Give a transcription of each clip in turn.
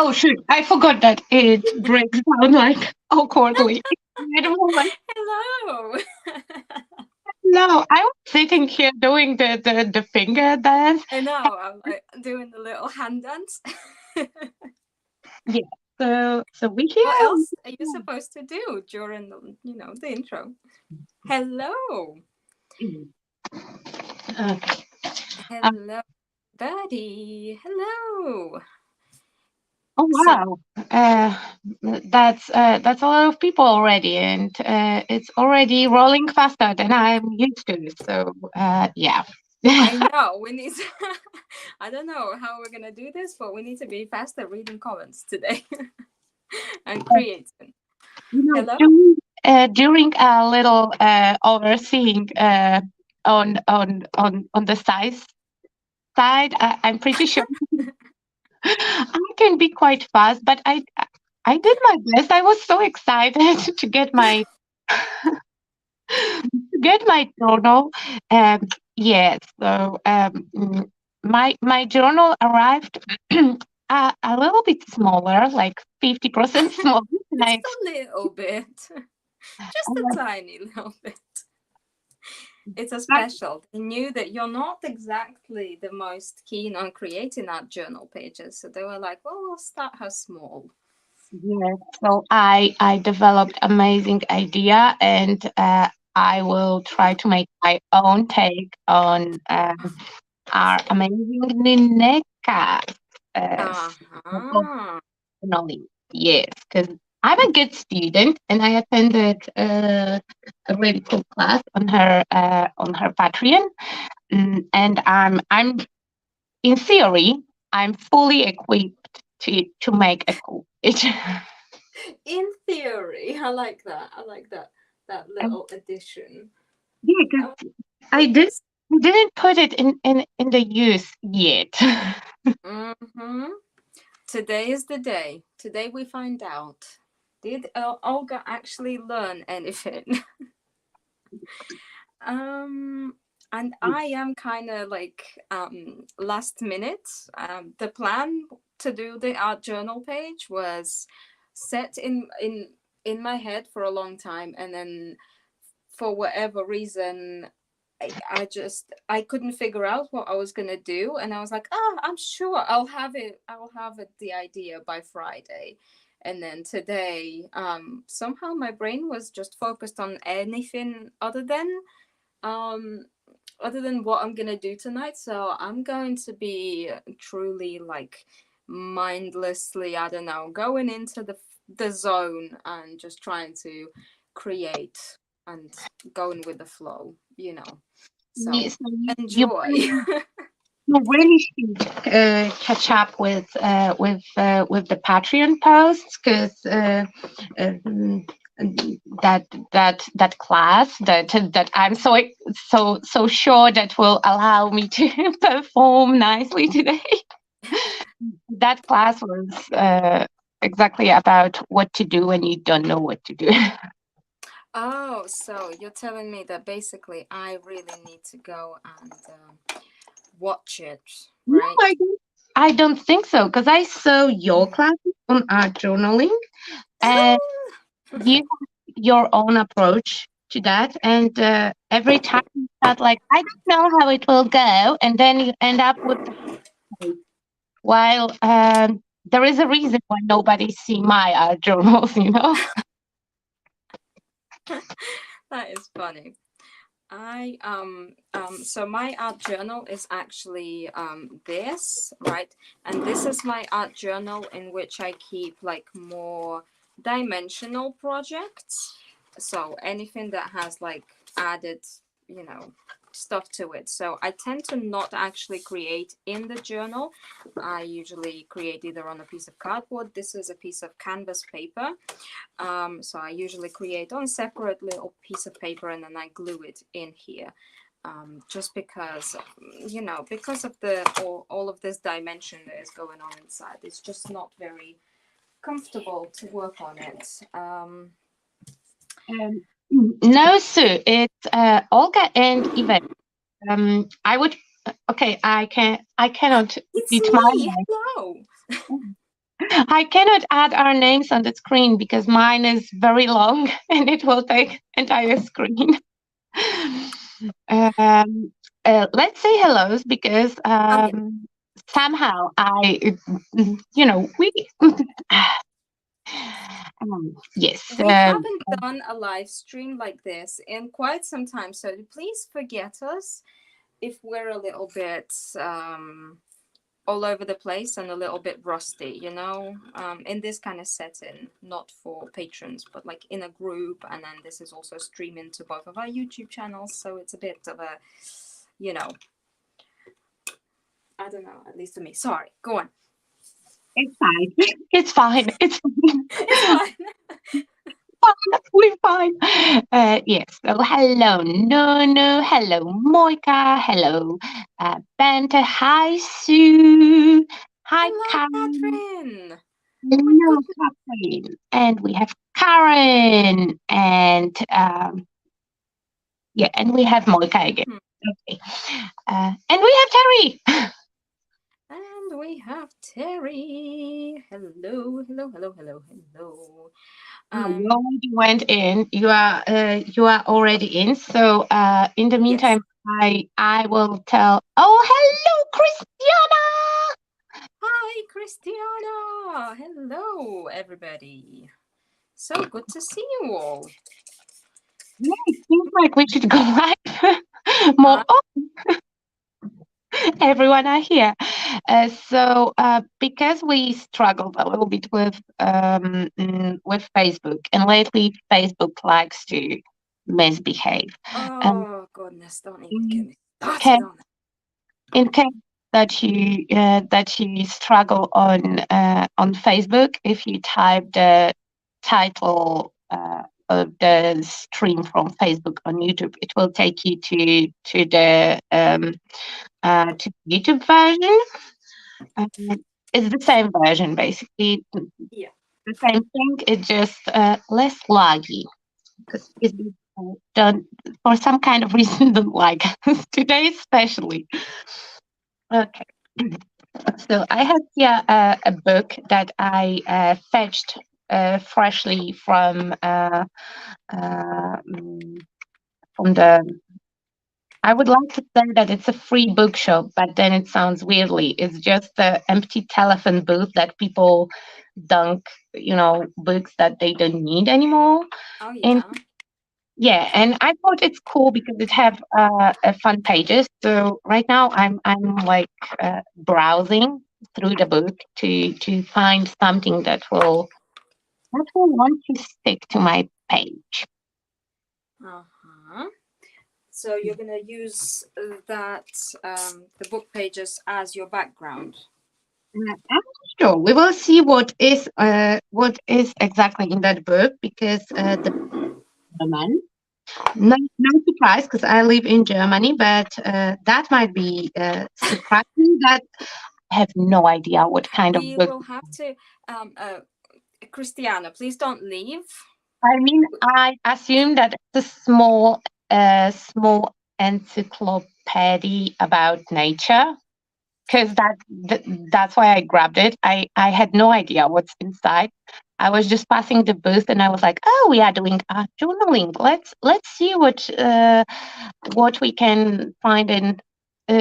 Oh, shoot. I forgot that it breaks down like awkwardly. Wait a moment. Hello. No, I was sitting here doing the finger dance. I know. I'm like doing the little hand dance. Yeah. So we What here. else are you supposed to do during the intro? Hello. Okay. Hello, buddy. Hello. Oh So wow. Uh, that's a lot of people already, and it's already rolling faster than I'm used to. So yeah. I know we need to, I don't know how we're gonna do this, but we need to be faster reading comments today and creating. Hello. During a little overseeing on the size side, I'm pretty sure I can be quite fast, but I did my best. I was so excited to get my journal. Yes, so my journal arrived a little bit smaller, like 50% smaller than I Just expected. a little bit. Just a tiny little bit. It's a special. They knew that you're not exactly the most keen on creating art journal pages, so they were like, "Well, we'll start her small." Yes, so I developed amazing idea, and I will try to make my own take on our amazing Nineka. Uh, Uh-huh. Personally, yes, because I'm a good student, and I attended a really cool class on her Patreon, and I'm in theory I'm fully equipped to make a cool page. In theory, I like that. I like that little addition. Yeah, Oh, 'cause I did yes. didn't put it in the use yet. Mm-hmm. Today is the day. Today we find out. Did Olga actually learn anything? Um, and I am kind of like last minute. The plan to do the art journal page was set in my head for a long time, and then for whatever reason I couldn't figure out what I was gonna do, and I was like, I'm sure I'll have it the idea by Friday. And then today, somehow my brain was just focused on anything um other than what I'm gonna do tonight. So I'm going to be truly like mindlessly, I don't know, going into the zone and just trying to create and going with the flow, you know. So Yes, so enjoy. you really should catch up with the Patreon posts because um, that class that I'm so sure that will allow me to perform nicely today. That class was exactly about what to do when you don't know what to do. Oh, so you're telling me that basically I really need to go and watch it, No, right? I don't think so because I saw your classes on art journaling and you have your own approach to that. And every time you start like, I don't know how it will go, and then you end up with the page. While there is a reason why nobody see my art journals, you know. That is funny. I so my art journal is actually this, right? And this is my art journal in which I keep like more dimensional projects. So anything that has like added, you know, stuff to it. So I tend to not actually create in the journal. I usually create either on a piece of cardboard. This is a piece of canvas paper, so I usually create on separate little piece of paper and then I glue it in here. Just because, because of the all of this dimension that is going on inside, it's just not very comfortable to work on it. Um, no, Sue, it's Olga and Yvette. I would. Okay, I cannot It's beat my me. mind. Hello. I cannot add our names on the screen because mine is very long and it will take entire screen. Um, let's say hellos because Yeah. somehow we yes. We haven't done a live stream like this in quite some time, so please forget us if we're a little bit all over the place and a little bit rusty, in this kind of setting, not for patrons, but like in a group. And then this is also streaming to both of our YouTube channels, so it's a bit of a, you know, I don't know, at least to me. Sorry, go on. It's fine. It's fine. It's fine. It's fine. We're fine. Yes. So hello, Nono. Hello, Moika. Hello, Banta. Hi, Sue. Hi, Hello, Karen. Catherine. Oh my Hello, goodness. Catherine. And we have Karen. And yeah, and we have Moika again. Hmm. Okay. And we have Terry. And we have Terry. Hello, hello, hello, hello, hello. Oh, you already went in. You are already in. So in the Yes. meantime, I will tell. Oh, hello, Christiana. Hi, Christiana. Hello, everybody. So good to see you all. Yeah, it seems like we should go live more Huh? often. Everyone are here. So because we struggled a little bit with Facebook, and lately Facebook likes to misbehave. Um, Oh, goodness. Don't even get in me started case, on it. in case that you struggle on Facebook, if you type the title of the stream from Facebook on YouTube, it will take you to YouTube version. It's the same version, basically. Yeah. The same thing. It's just less laggy because Facebook don't, for some kind of reason, don't like us today, especially. Okay. So I have here a book that I fetched freshly from the. I would like to say that it's a free bookshop, but then it sounds weirdly. It's just the empty telephone booth that people dunk, books that they don't need anymore. Oh, And yeah. yeah, and I thought it's cool because it have fun pages. So right now I'm like browsing through the book to find something that will want to stick to my page. Uh-huh. So you're going to use that, the book pages as your background. I'm not sure. We will see what is exactly in that book because the German. No surprise because I live in Germany, but that might be surprising. That I have no idea what kind of We book. will have to, Christiana, please don't leave. I mean, I assume that it's a small encyclopedia about nature because that's why I grabbed it. I had no idea what's inside. I was just passing the booth and I was like, "Oh, we are doing art journaling. Let's see what we can find in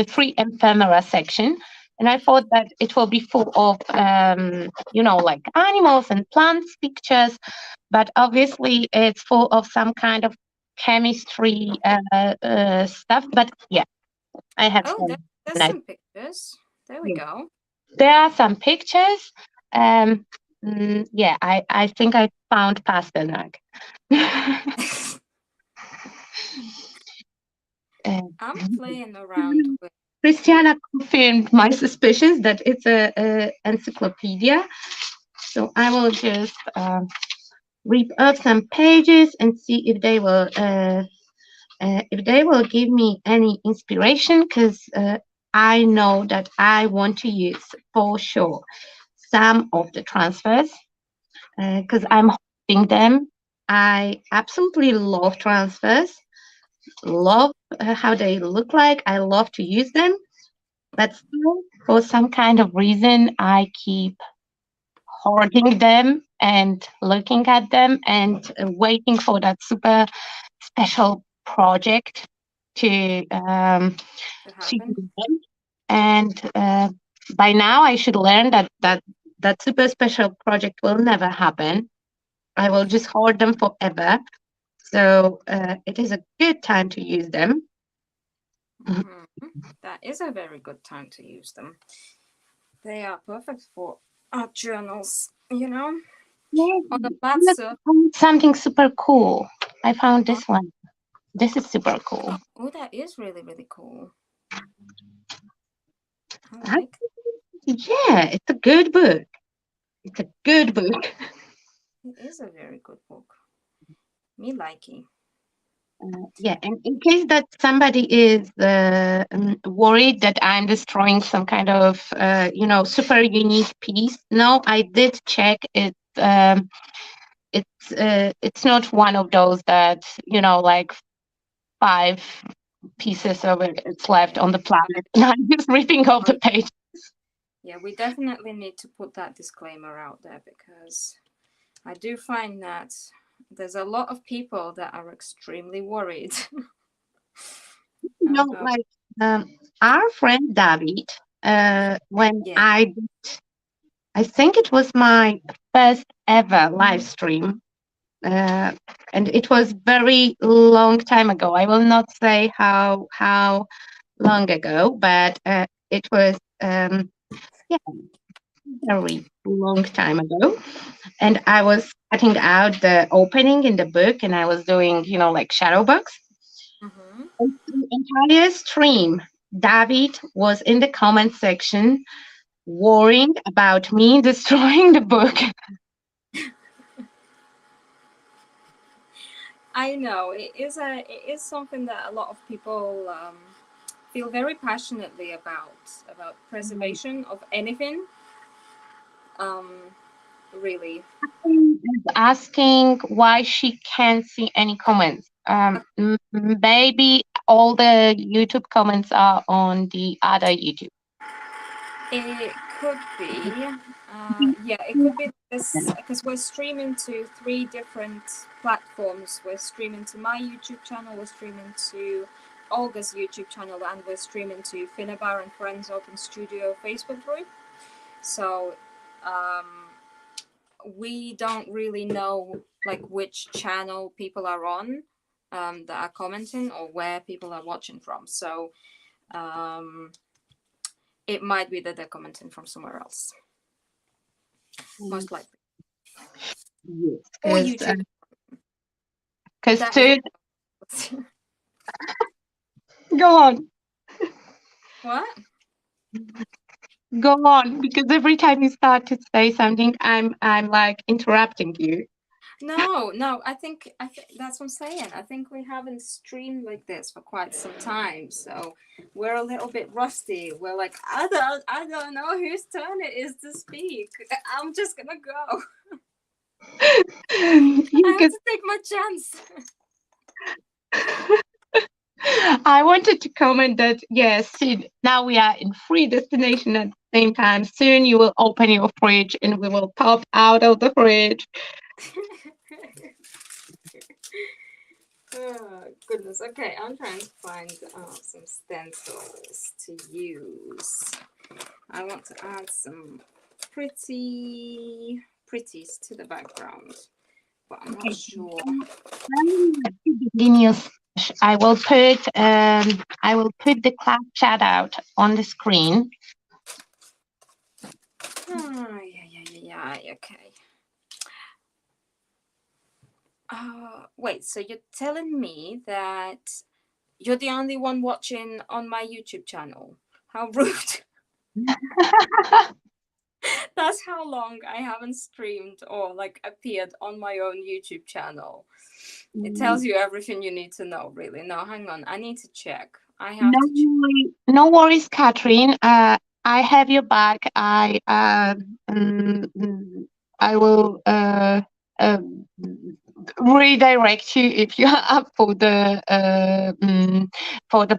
free ephemera section." And I thought that it will be full of like animals and plants pictures, but obviously it's full of some kind of chemistry stuff. But yeah, I have Oh, some. there's some pictures. There we go. There are some pictures. Um, yeah, I think I found Pasternak. I'm playing around with. Christiana confirmed my suspicions that it's a encyclopedia. So I will just read up some pages and see if they will give me any inspiration because I know that I want to use for sure some of the transfers because I'm holding them. I absolutely love transfers, love how they look like. I love to use them, but still, for some kind of reason, I keep hoarding them and looking at them and waiting for that super special project to To to do happen. them. And by now, I should learn that super special project will never happen. I will just hoard them forever. So it is a good time to use them. Mhm. That is a very good time to use them. They are perfect for art journals, you know, Yeah, on a flat look, surface. I found something super cool. I found Oh, this one. This is super cool. oh, that is really, really cool. I Huh? like Yeah, it's a good book. It's a good book. it. It is a very good book. Me likey. Yeah, and in case that somebody is worried that I'm destroying some kind of, super unique piece, no, I did check it. It's not one of those that like 5 pieces of it's left Yeah. on the planet. I'm just ripping off Oh, the page. yeah, we definitely need to put that disclaimer out there because I do find that there's a lot of people that are extremely worried about. Like our friend David, when Yeah. I think it was my first ever live stream, uh, and it was very long time ago. I will not say how long ago, but it was yeah, very long time ago. And I was cutting out the opening in the book, and I was doing like shadow box. Mm-hmm. And the entire stream, David was in the comment section worrying about me destroying the book. I know it is something that a lot of people feel very passionately about preservation of anything. Um, really. Asking why she can't see any comments. Maybe all the YouTube comments are on the other YouTube. It could be. Yeah, it could be this because we're streaming to three different platforms. We're streaming to my YouTube channel, we're streaming to Olga's YouTube channel, and we're streaming to Finnabair and Friends Open Studio Facebook group. So we don't really know like which channel people are on that are commenting or where people are watching from. So um, it might be that they're commenting from somewhere else, most likely. Or Because YouTube. because That is to go on, what? go on, because every time you start to say something, I'm like interrupting you. No, no. I think that's what I'm saying. I think we haven't streamed like this for quite some time, so we're a little bit rusty. We're like, I don't know whose turn it is to speak. I'm just gonna go. I have Because to take my chance. I wanted to comment that yes, soon, now we are in free destination at the same time. Soon you will open your fridge and we will pop out of the fridge. Oh, goodness. Okay, I'm trying to find some stencils to use. I want to add some pretties to the background, but I'm not Okay. sure. Begin your sketch. I will put the class chat out on the screen. Yeah. Okay. Wait. So you're telling me that you're the only one watching on my YouTube channel? How rude! That's how long I haven't streamed or like appeared on my own YouTube channel. It tells you everything you need to know, really. No, hang on. I need to check. I have to check. No worries, Catherine. I have your back. I will redirect you if you are up for the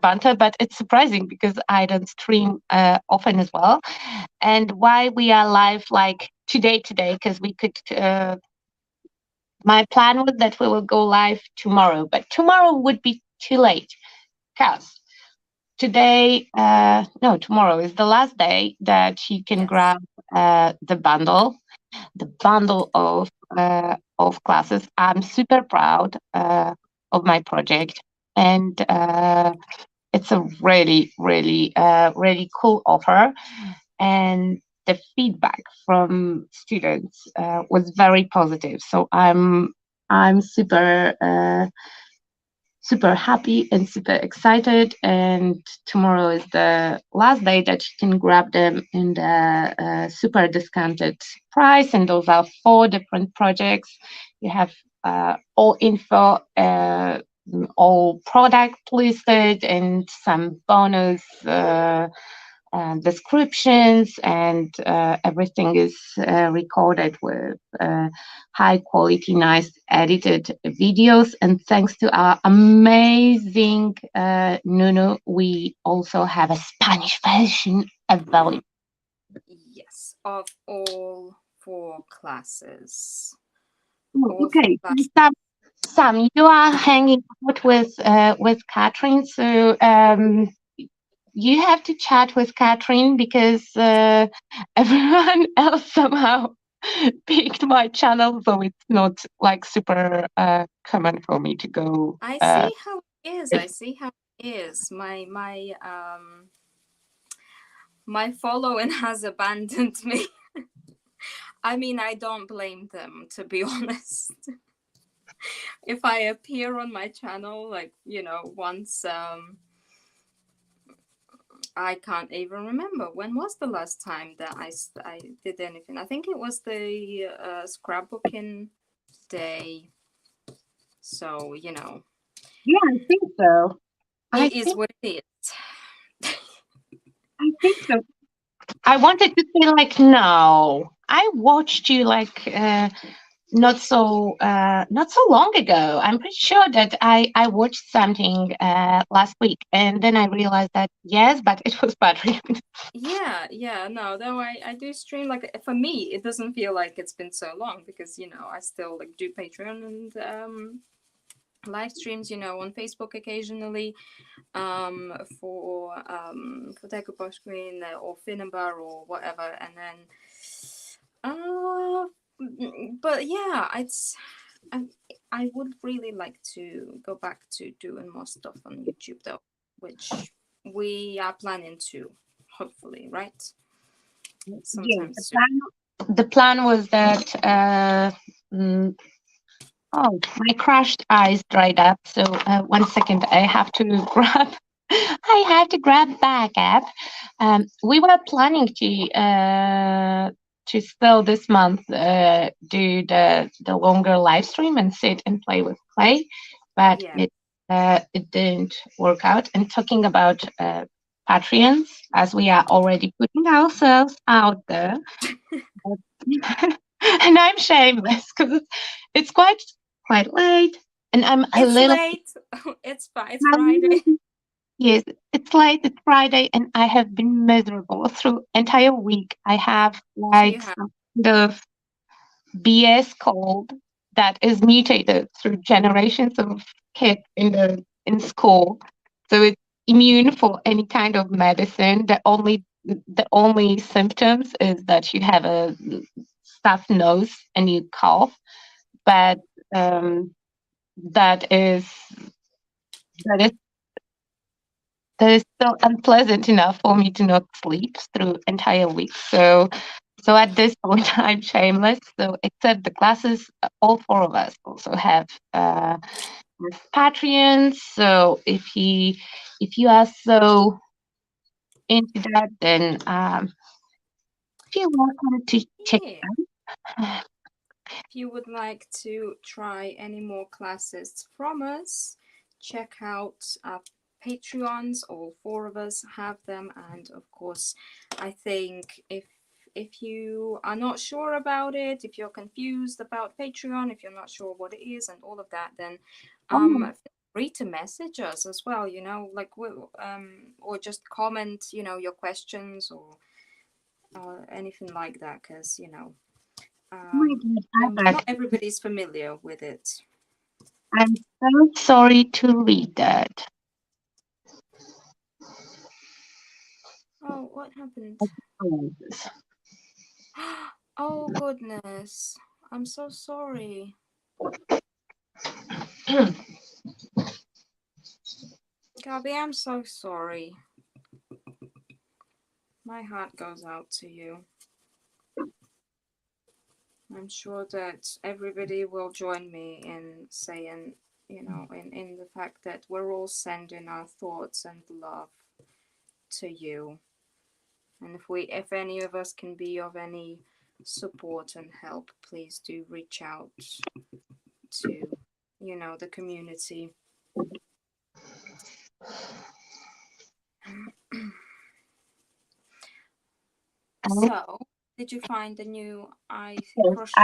banter. But it's surprising because I don't stream often as well. And why we are live like today, because we could. My plan was that we will go live tomorrow, but tomorrow would be too late because today, no, tomorrow is the last day that you can Yes. grab the bundle of classes. I'm super proud of my project, and it's a really, really, really cool offer. And the feedback from students was very positive. So I'm super happy and super excited. And tomorrow is the last day that you can grab them in the super discounted price. And those are 4 different projects. You have all info, all product listed, and some bonus descriptions, and everything is recorded with high quality, nice edited videos. And thanks to our amazing Nuno, we also have a Spanish version available. Yes, of all 4 classes. Okay, Sam, you are hanging out with Catherine, so you have to chat with Catherine because everyone else somehow picked my channel, so it's not like super common for me to go. I see how it is. I see how it is. My following has abandoned me. I mean, I don't blame them, to be honest. If I appear on my channel, like, once, I can't even remember when was the last time that I did anything. I think it was the scrapbooking day. So, Yeah, I think so. it is what it is. I think so. I wanted to say like no. I watched you like not so long ago. I'm pretty sure that I watched something last week, and then I realized that yes, but it was Patreon. Yeah, no, though I do stream, like, for me it doesn't feel like it's been so long because I still like do Patreon and live streams on Facebook occasionally, for Deco Screen or Finnabair or whatever, and then but yeah, I would really like to go back to doing more stuff on YouTube though, which we are planning to, hopefully, right? Yeah, Sometime soon. the plan was that mm, oh, my crushed eyes dried up. So 1 second, I have to grab backup. We were planning to still this month do the longer live stream and sit and play with clay, but Yeah. it didn't work out. And talking about Patreons, as we are already putting ourselves out there, and I'm shameless because it's quite late, and I'm a It's little. late. It's Friday. Yes, it's late. It's Friday, and I have been miserable through entire week. I have You like have. some kind of BS cold that is mutated through generations of kids in school, so it's immune for any kind of medicine. The only symptoms is that you have a stuffed nose and you cough, but um, that is that is that is still unpleasant enough for me to not sleep through entire week. So at this point, I'm shameless. So except the classes, all 4 of us also have Patreons. So if you are so into that, then feel welcome to check Yeah. it out. If you would like to try any more classes from us, check out our Patreons. All 4 of us have them, and of course, I think if you are not sure about it, if you're confused about Patreon, if you're not sure what it is and all of that, then Oh, feel free to message us as well. Like or just comment, your questions or anything like that, because my God, Not Albert, everybody's familiar with it. I'm so sorry to read that. Oh, what happened? Oh goodness, I'm so sorry. Gabby, I'm so sorry. My heart goes out to you. I'm sure that everybody will join me in saying, in the fact that we're all sending our thoughts and love to you. And if any of us can be of any support and help, please do reach out to, the community. So, did you find the new crushed?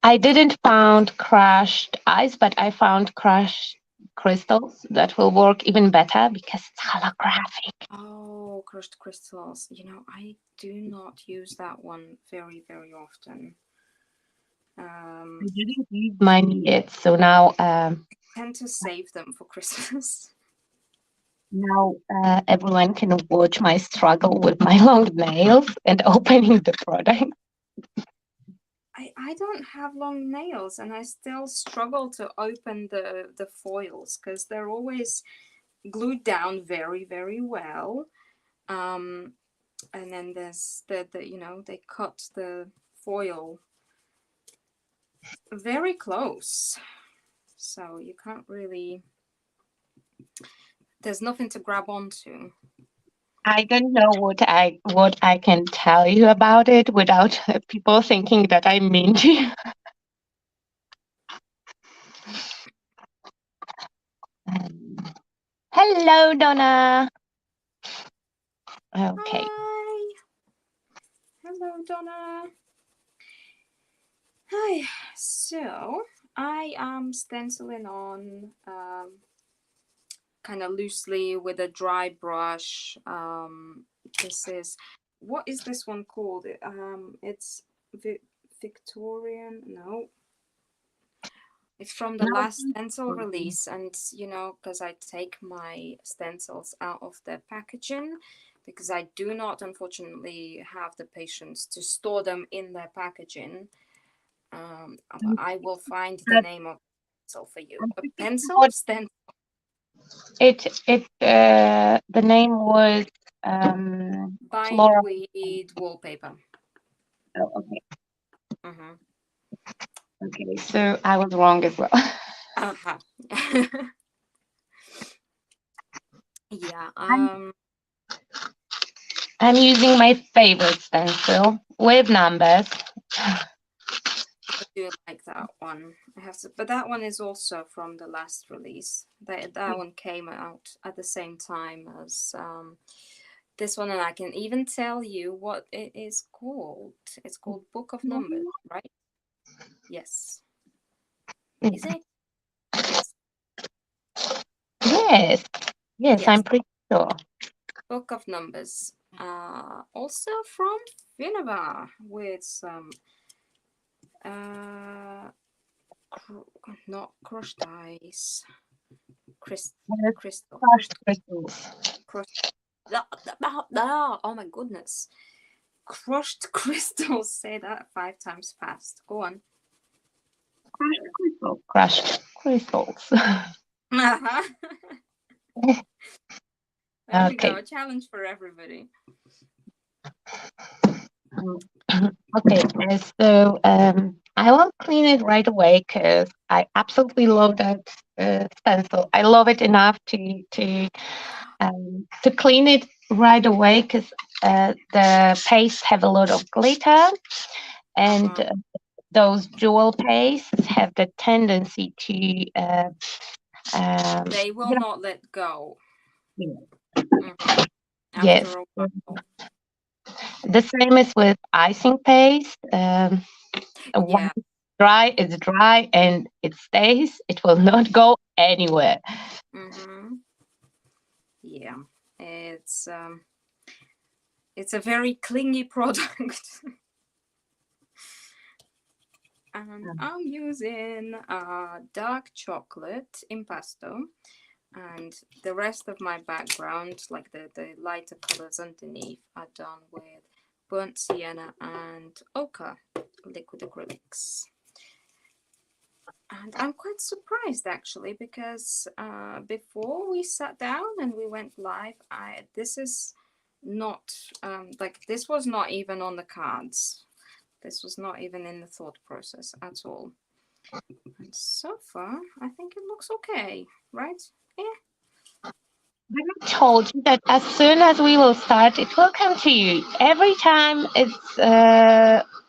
I didn't found crushed ice, but I found crushed crystals that will work even better because it's holographic. Oh, crushed crystals. I do not use that one very, very often. I didn't use mine yet, so now I tend to save them for Christmas. now everyone can watch my struggle with my long nails and opening the product. I don't have long nails, and I still struggle to open the foils because they're always glued down very, very well. And then there's the they cut the foil very close, so you can't really. There's nothing to grab onto. I don't know what I can tell you about it without people thinking that I mean to. Hello, Donna. Okay. Hi. Hello, Donna. Hi. So I am stenciling on kind of loosely with a dry brush. This is, what is this one called? It's Victorian. No, it's from the No, last stencil release, and because I take my stencils out of the packaging because I do not, unfortunately, have the patience to store them in their packaging. But I will find the name of the stencil for you. A pencil stencil. The name was Flora. Bindweed wallpaper. Oh, okay. Mm-hmm. Okay, so I was wrong as well. Uh-huh. Yeah. I'm using my favorite stencil with numbers. I do like that one. I have to, but that one is also from the last release. That one came out at the same time as this one, and I can even tell you what it is called. It's called Book of Numbers, right? Yes. Is it? Yes. Yes. Yes, I'm pretty sure. Book of Numbers. Also from Finnabair with some not crushed ice. Crystal. Crushed crystals. Oh my goodness. Crushed crystals. Say that 5 times fast. Go on. Crushed crystals. Uh-huh. There we Okay. go. A challenge for everybody. Okay, so I will clean it right away because I absolutely love that stencil. I love it enough to clean it right away because the paste have a lot of glitter, and those jewel pastes have the tendency to they will not let go. Yeah. After a while. The same is with icing paste. Once it's dry, it's dry and it stays. It will not go anywhere. Yeah, it's a very clingy product. And I'm using dark chocolate impasto, and the rest of my background, like the lighter colors underneath, are done with burnt sienna and ochre liquid acrylics. And I'm quite surprised actually, because before we sat down and we went live, this is not like, this was not even on the cards. This was not even in the thought process at all. And so far, I think it looks okay, right? Yeah. I told you that as soon as we will start, it will come to you. Every time it's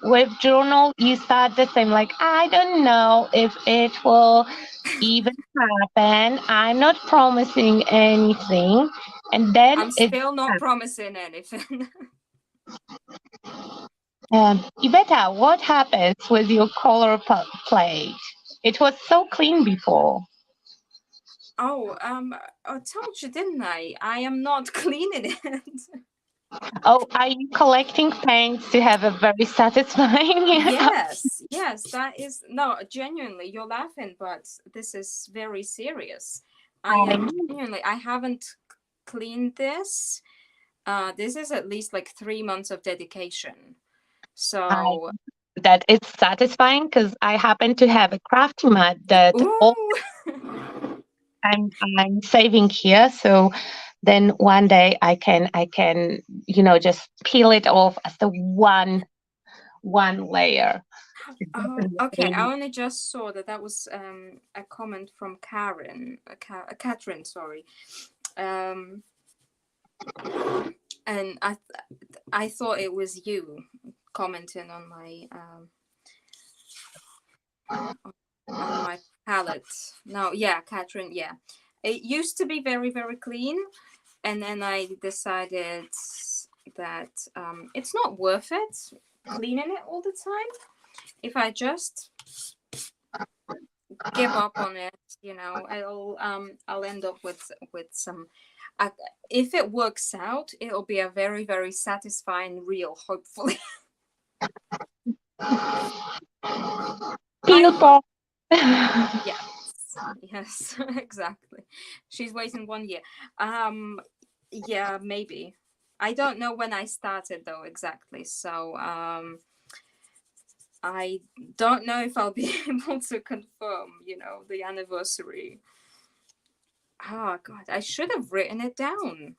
with journal, you start the same. Like, I don't know if it will even happen. I'm not promising anything, and then I'm it. still not promising anything. Iveta, what happens with your color plate? It was so clean before. Oh, I told you, didn't I? I am not cleaning it. Oh, are you collecting paints to have a very satisfying? Yes, yes, that is, no, genuinely, you're laughing, but this is very serious. I am genuinely, I haven't cleaned this. This is at least like 3 months of dedication. I So, that it's satisfying because I happen to have a crafty mat that all ooh, I'm saving here. So then one day I can just peel it off as the one layer. oh, okay. I only just saw that that was a comment from Karen, Catherine, sorry. Um, and I thought it was you commenting on my palette. No, yeah, Catherine, yeah. It used to be very, very clean, and then I decided that it's not worth it cleaning it all the time. If I just give up on it, I'll end up with some. Uh, if it works out, it'll be a very, very satisfying reel, hopefully. I Peel hope. off. Yes, yes, exactly. She's waiting 1 year. Yeah, maybe. I don't know when I started though exactly, so I don't know if I'll be able to confirm, the anniversary. Oh God, I should have written it down.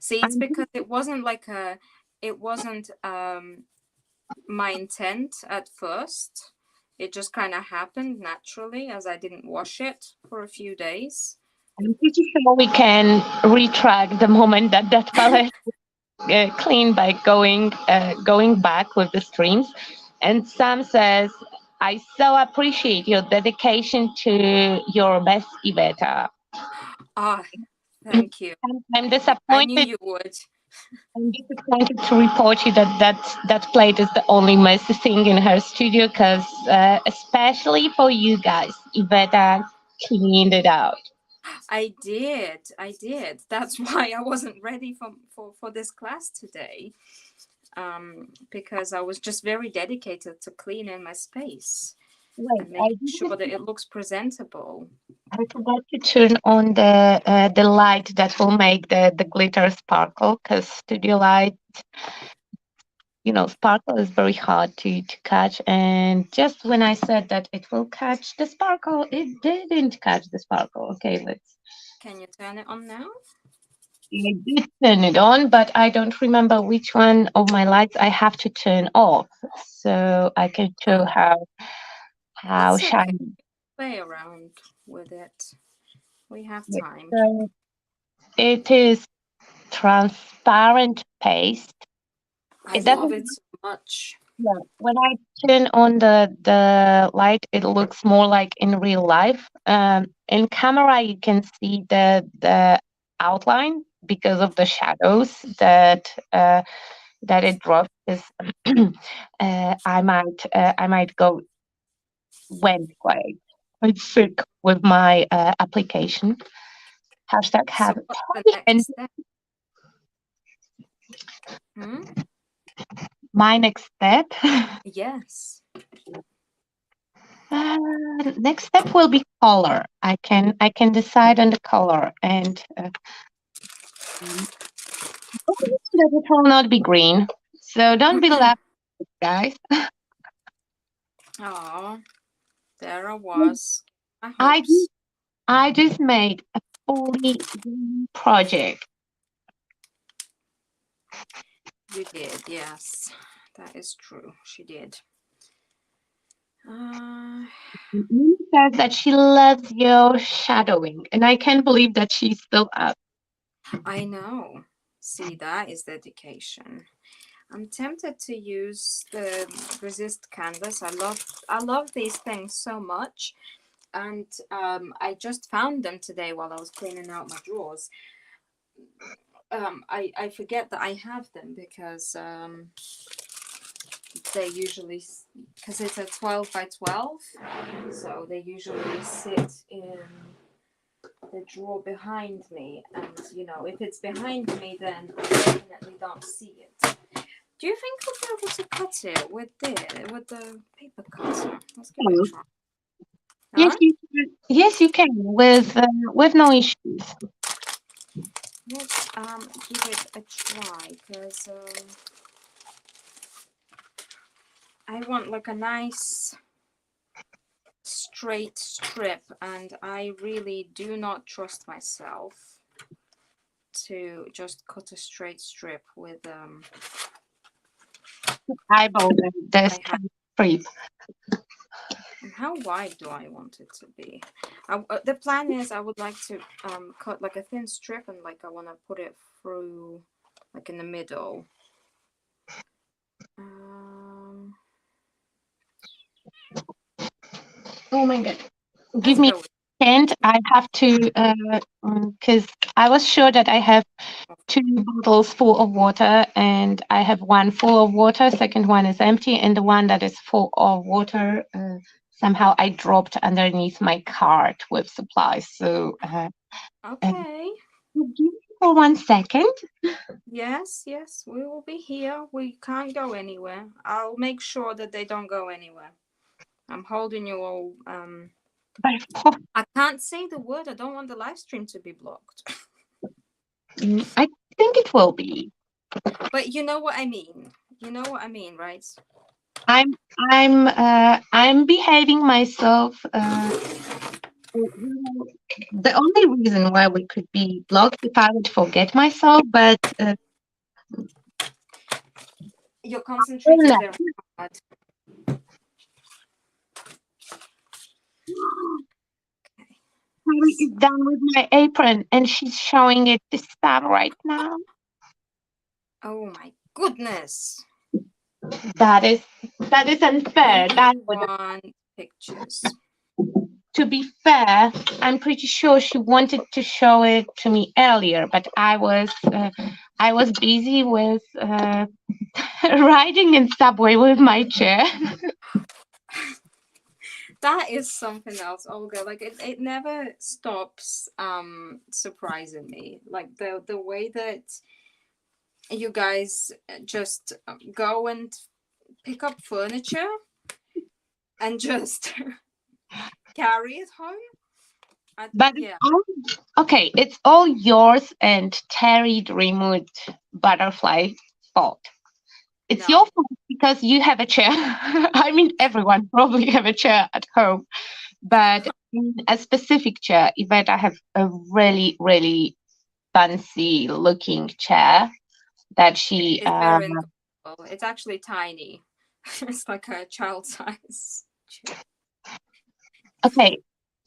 See, it's because it wasn't my intent at first. It just kind of happened naturally as I didn't wash it for a few days. I'm pretty sure we can retract the moment that palette clean by going back with the streams. And Sam says, "I so appreciate your dedication to your best Iveta." Ah, thank you. I'm I knew disappointed. you would. I'm disappointed to report you that plate is the only messy thing in her studio because, especially for you guys, Iveta cleaned it out. I did. I did. That's why I wasn't ready for this class today. Because I was just very dedicated to cleaning my space Wait, and making sure that it looks presentable. I forgot to turn on the light that will make the glitter sparkle because studio light, sparkle is very hard to catch. And just when I said that it will catch the sparkle, it didn't catch the sparkle. Okay, Can you turn it on now? I did turn it on, but I don't remember which one of my lights I have to turn off, so I can show how It's okay. shiny. Play around with it. We have Yeah. time. So it is transparent paste. I It love doesn't. it so much. Yeah. When I turn on the light, it looks more like in real life. In camera, you can see the outline because of the shadows that it drops. Is I might go went quite sick with my application. Hashtag So have what's the and next step? Hmm? My next step. Yes. Uh, Next step will be color. I can decide on the color and hopefully that it will not be green. So don't be laughing, guys. Oh, there I was. My I hopes. I just made a fully green project. You did, yes. That is true. She did. Uh, Mimi says that she loves your shadowing, and I can't believe that she's still up. I know. See, that is dedication. I'm tempted to use the resist canvas. I love these things so much, and I just found them today while I was cleaning out my drawers. I forget that I have them because they usually, because it's a 12 by 12, so they usually sit in the drawer behind me, and if it's behind me, then I definitely don't see it. Do you think I'll be able to cut it with the paper cutter? Let's give it a Oh, try. yes, Huh? you can. Yes, you can with no issues. Let's give it a try, because I want like a nice straight strip, and I really do not trust myself to just cut a straight strip with Eyeball the I have. strip. And how wide do I want it to be? The plan is I would like to cut like a thin strip, and like I want to put it through like in the middle. Um, Oh my god! Give let's me go with a second. I have to because I was sure that I have two bottles full of water, and I have one full of water. Second one is empty, and the one that is full of water somehow I dropped underneath my cart with supplies. So okay. give me for 1 second. Yes, yes, we will be here. We can't go anywhere. I'll make sure that they don't go anywhere. I'm holding you all. But of course, I can't say the word. I don't want the live stream to be blocked. I think it will be. But you know what I mean. You know what I mean, right? I'm I'm behaving myself. The only reason why we could be blocked if I would forget myself, but You're oh concentrating no. very hard. Harry is done with my apron, and she's showing it to Stab right now. Oh my goodness. That is unfair. We want pictures. To be fair, I'm pretty sure she wanted to show it to me earlier, but I was busy with riding in subway with my chair. That is something else, Olga. Like it never stops surprising me. Like the way that you guys just go and pick up furniture and just carry it home. But Yeah, okay, it's all yours and Terry Dreamwood Butterfly fault. It's your no, fault because you have a chair. I mean, everyone probably have a chair at home, but in a specific chair, Yvette, I have a really, really fancy looking chair that she. it's very uncomfortable. It's actually tiny. It's like a child size chair. Okay,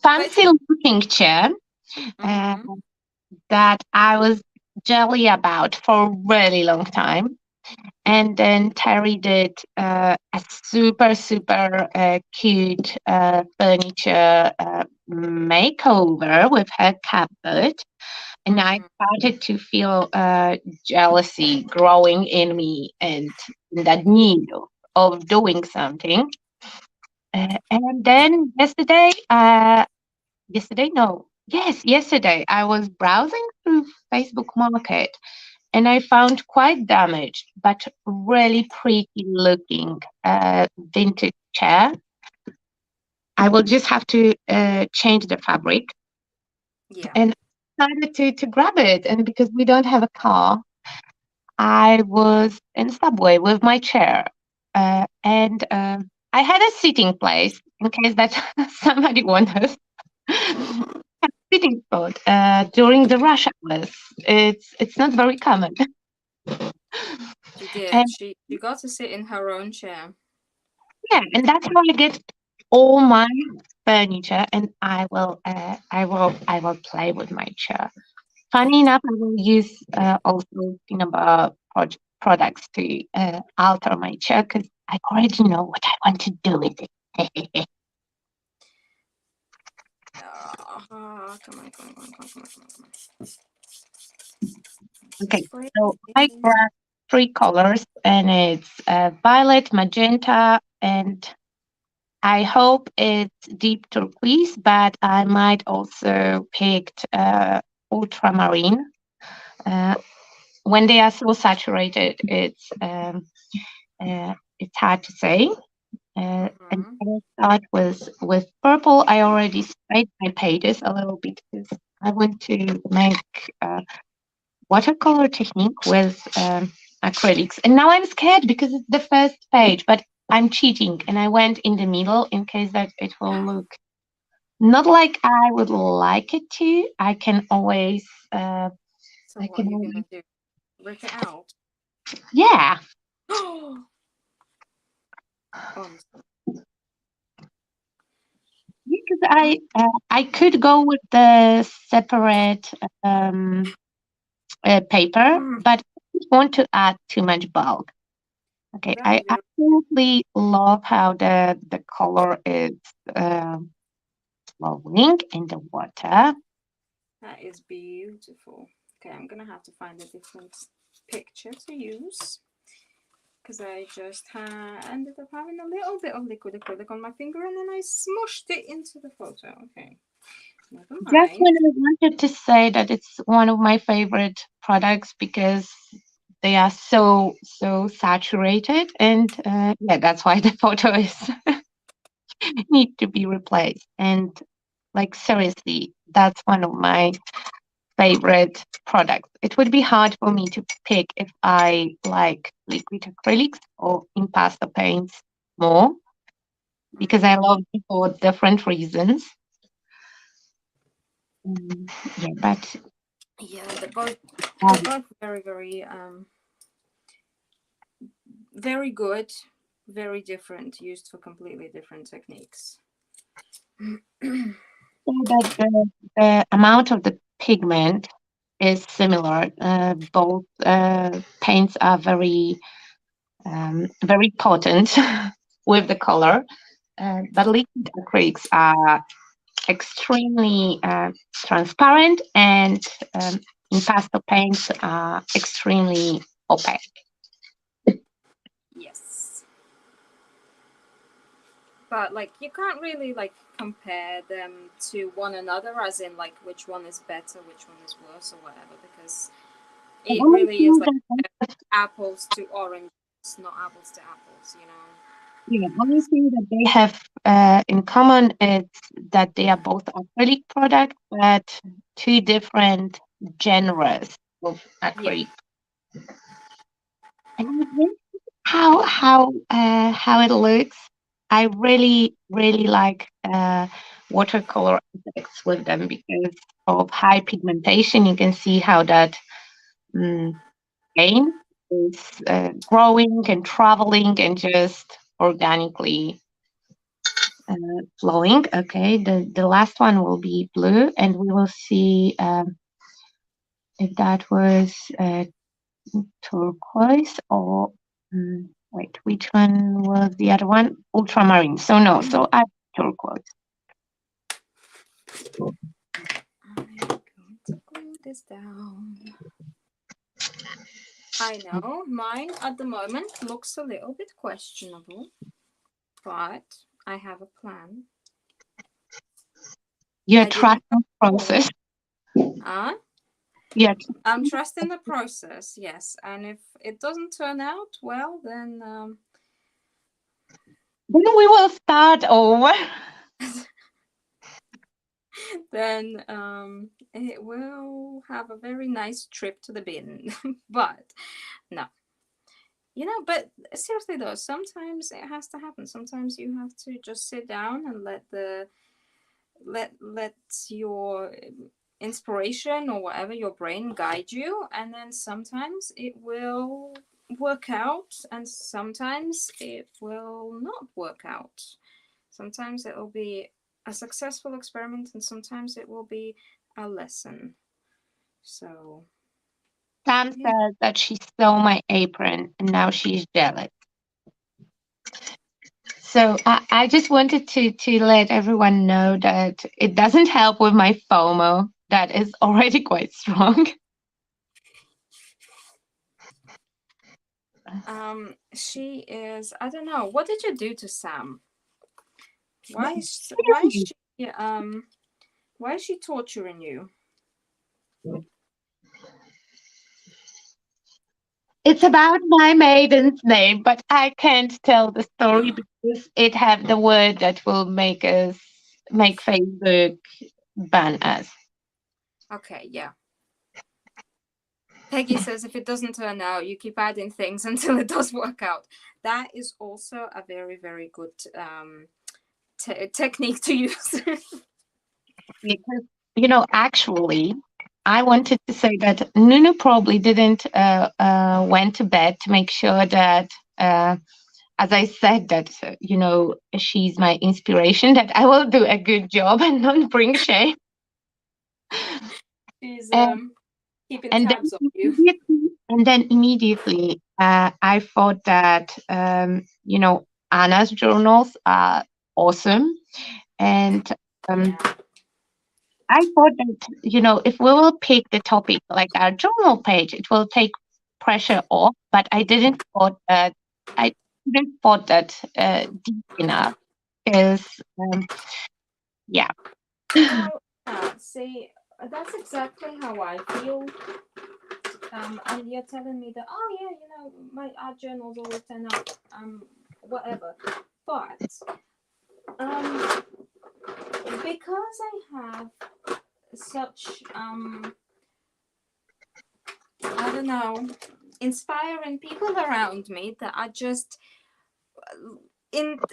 But fancy looking chair uh, mm-hmm, that I was jelly about for a really long time. And then Terry did a super, super cute furniture makeover with her cupboard. And I mm-hmm. started to feel jealousy growing in me and that need of doing something. And then yesterday, no, yes, yesterday, I was browsing through Facebook Market and I found quite damaged but really pretty looking vintage chair. I will just have to change the fabric, Yeah. and I decided to grab it. And because we don't have a car, I was in subway with my chair, and I had a sitting place in case that somebody wanted a sitting spot during the rush hours. It's not very common. She did. And She got to sit in her own chair. yeah, and that's how I get all my furniture, and I will play with my chair. Funny enough, I will use also Finnabair products to alter my chair because I already know what I want to do with it. Come on, come on, come on, come on, come on, come on. Okay, Spray. so I grabbed three colors, and it's violet, magenta, and I hope it's deep turquoise, but I might also picked ultramarine. Uh, when they are so saturated, it's hard to say. And Mhm. I start with purple. I already sprayed my pages a little bit because I want to make watercolor technique with acrylics. And now I'm scared because it's the first page, but I'm cheating and I went in the middle in case that it will look not like I would like it to. I can always, So I what can are you always, gonna do? Rip it out? yeah. Oh, Because I could go with the separate paper, mm, but I don't want to add too much bulk. Okay, I very, very. absolutely love how the color is flowing in the water. That is beautiful. Okay, I'm gonna have to find a different picture to use because I just ended up having a little bit of liquid acrylic on my finger and then I smushed it into the photo. Okay, never Just mind. when I wanted to say that it's one of my favorite products because they are so saturated, and yeah, that's why the photo is need to be replaced. And like seriously, that's one of my favorite products. It would be hard for me to pick if I like liquid acrylics or impasto paints more because I love them for different reasons. Yeah, but Yeah, they're um, both very, very good, very different, used for completely different techniques. so that the amount of the pigment is similar. Both paints are very potent with the color, but liquid acrylics are extremely transparent, and impasto paints are extremely opaque. Yes. But like you can't really like compare them to one another as in like which one is better, which one is worse or whatever because The it only really is thing like that apples to oranges, not apples to apples, you know. Yeah, only thing that they have in common is that they are both acrylic products, but two different genres of Yeah. acrylic. And I think how it looks. I really like watercolor effects with them because of high pigmentation. You can see how that mm, paint is growing and traveling and just organically flowing. Okay, the last one will be blue, and we will see if that was turquoise or wait, which one was the other one? Ultramarine. So no, so I turquoise. I'm going to glue this down. I know mine at the moment looks a little bit questionable, but I have a plan. You I didn't trust have the a process. Huh? Yeah. I'm trusting the process, yes. And if it doesn't turn out well, Then we will start over. it will have a very nice trip to the bin. But no, but seriously though, sometimes it has to happen. Sometimes you have to just sit down and let your inspiration or whatever, your brain guide you, and then sometimes it will work out and sometimes it will not work out. Sometimes it will be a successful experiment and sometimes it will be a lesson. So Sam yeah. says that she stole my apron and now she's jealous. So I just wanted to let everyone know that it doesn't help with my FOMO. That is already quite strong. She is, I don't know, what did you do to Sam? Why is she torturing you? It's about my maiden's name, but I can't tell the story because it have the word that will make Facebook ban us. Okay, yeah. Peggy says if it doesn't turn out, you keep adding things until it does work out. That is also a very, very good technique to use. Because actually, I wanted to say that Nunu probably didn't went to bed to make sure that, as I said, that she's my inspiration, that I will do a good job and not bring shame. She's And keeping and tabs on you. then immediately, I thought that Anna's journals are awesome, and um, Yeah. I thought that, if we will pick the topic like our journal page, it will take pressure off, but I didn't thought that deep enough because, yeah. Well, see, that's exactly how I feel. And you're telling me that, oh yeah, my art journals always turn out, whatever. But um, because I have such I don't know, inspiring people around me that are just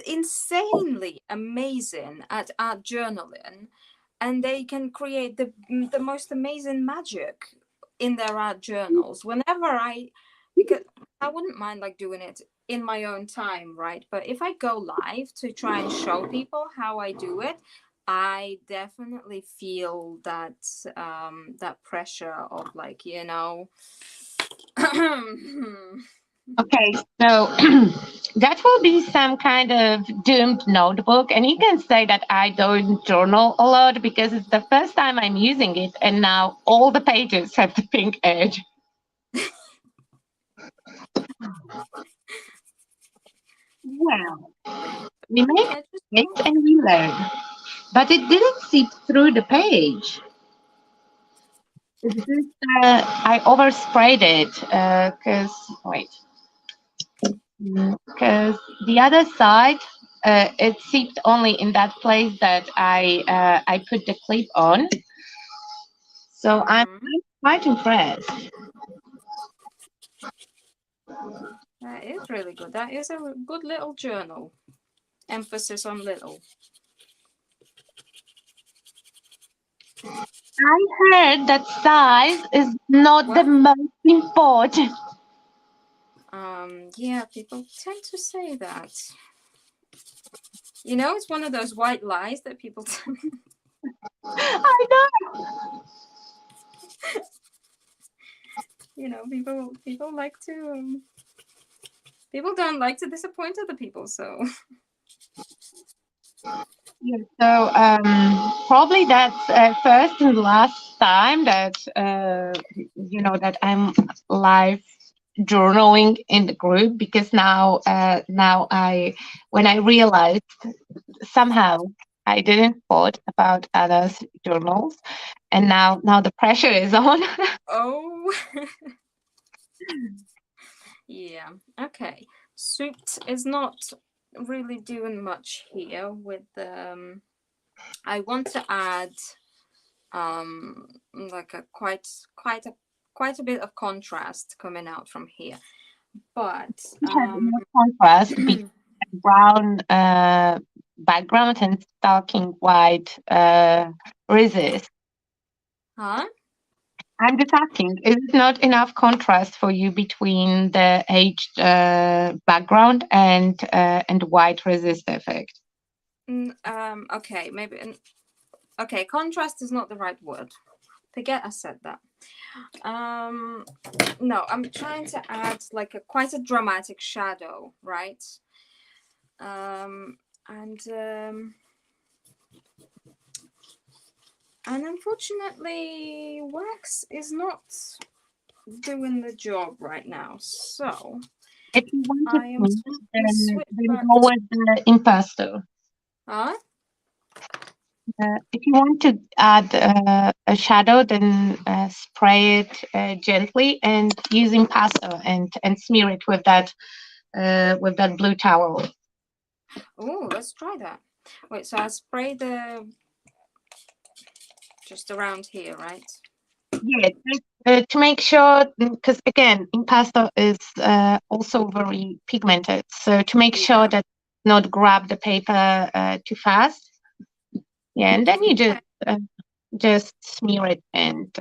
insanely amazing at art journaling, and they can create the most amazing magic in their art journals. Because I wouldn't mind like doing it in my own time, right? But if I go live to try and show people how I do it, I definitely feel that pressure of like, Okay, so that will be some kind of doomed notebook, and you can say that I don't journal a lot because it's the first time I'm using it, and now all the pages have the pink edge. Well, we make yeah, just mistakes and we learn, but it didn't seep through the page. It's just I oversprayed it because the other side it seeped only in that place that I put the clip on. So I'm mm-hmm. quite impressed. That is really good. That is a good little journal. Emphasis on little. I heard that size is not the What? most important. Yeah, people tend to say that. It's one of those white lies that people I know. people like to people don't like to disappoint other people, so Yeah, so probably that's first and last time that that I'm live journaling in the group because now I when I realized somehow I didn't thought about others' journals, and now the pressure is on. Oh, yeah. Okay. Suit is not really doing much here with I want to add like a quite a bit of contrast coming out from here. But It has enough contrast between brown background and stalking white resist. huh? I'm just asking, is it not enough contrast for you between the aged background and white resist effect? Okay, maybe. Okay, contrast is not the right word. Forget I said that. Um, no, I'm trying to add like quite a dramatic shadow, right? Um, and unfortunately, wax is not doing the job right now. So If you want to I am paint, going to switch then back go to. with the impasto. Huh? If you want to add a shadow, then spray it gently and use impasto and smear it with that blue towel. Oh, let's try that. Wait, so I spray the just around here, right? Yeah, to make sure, because again, impasto is also very pigmented. So to make sure Yeah. that not grab the paper too fast. Yeah, and then you Okay. just smear it, and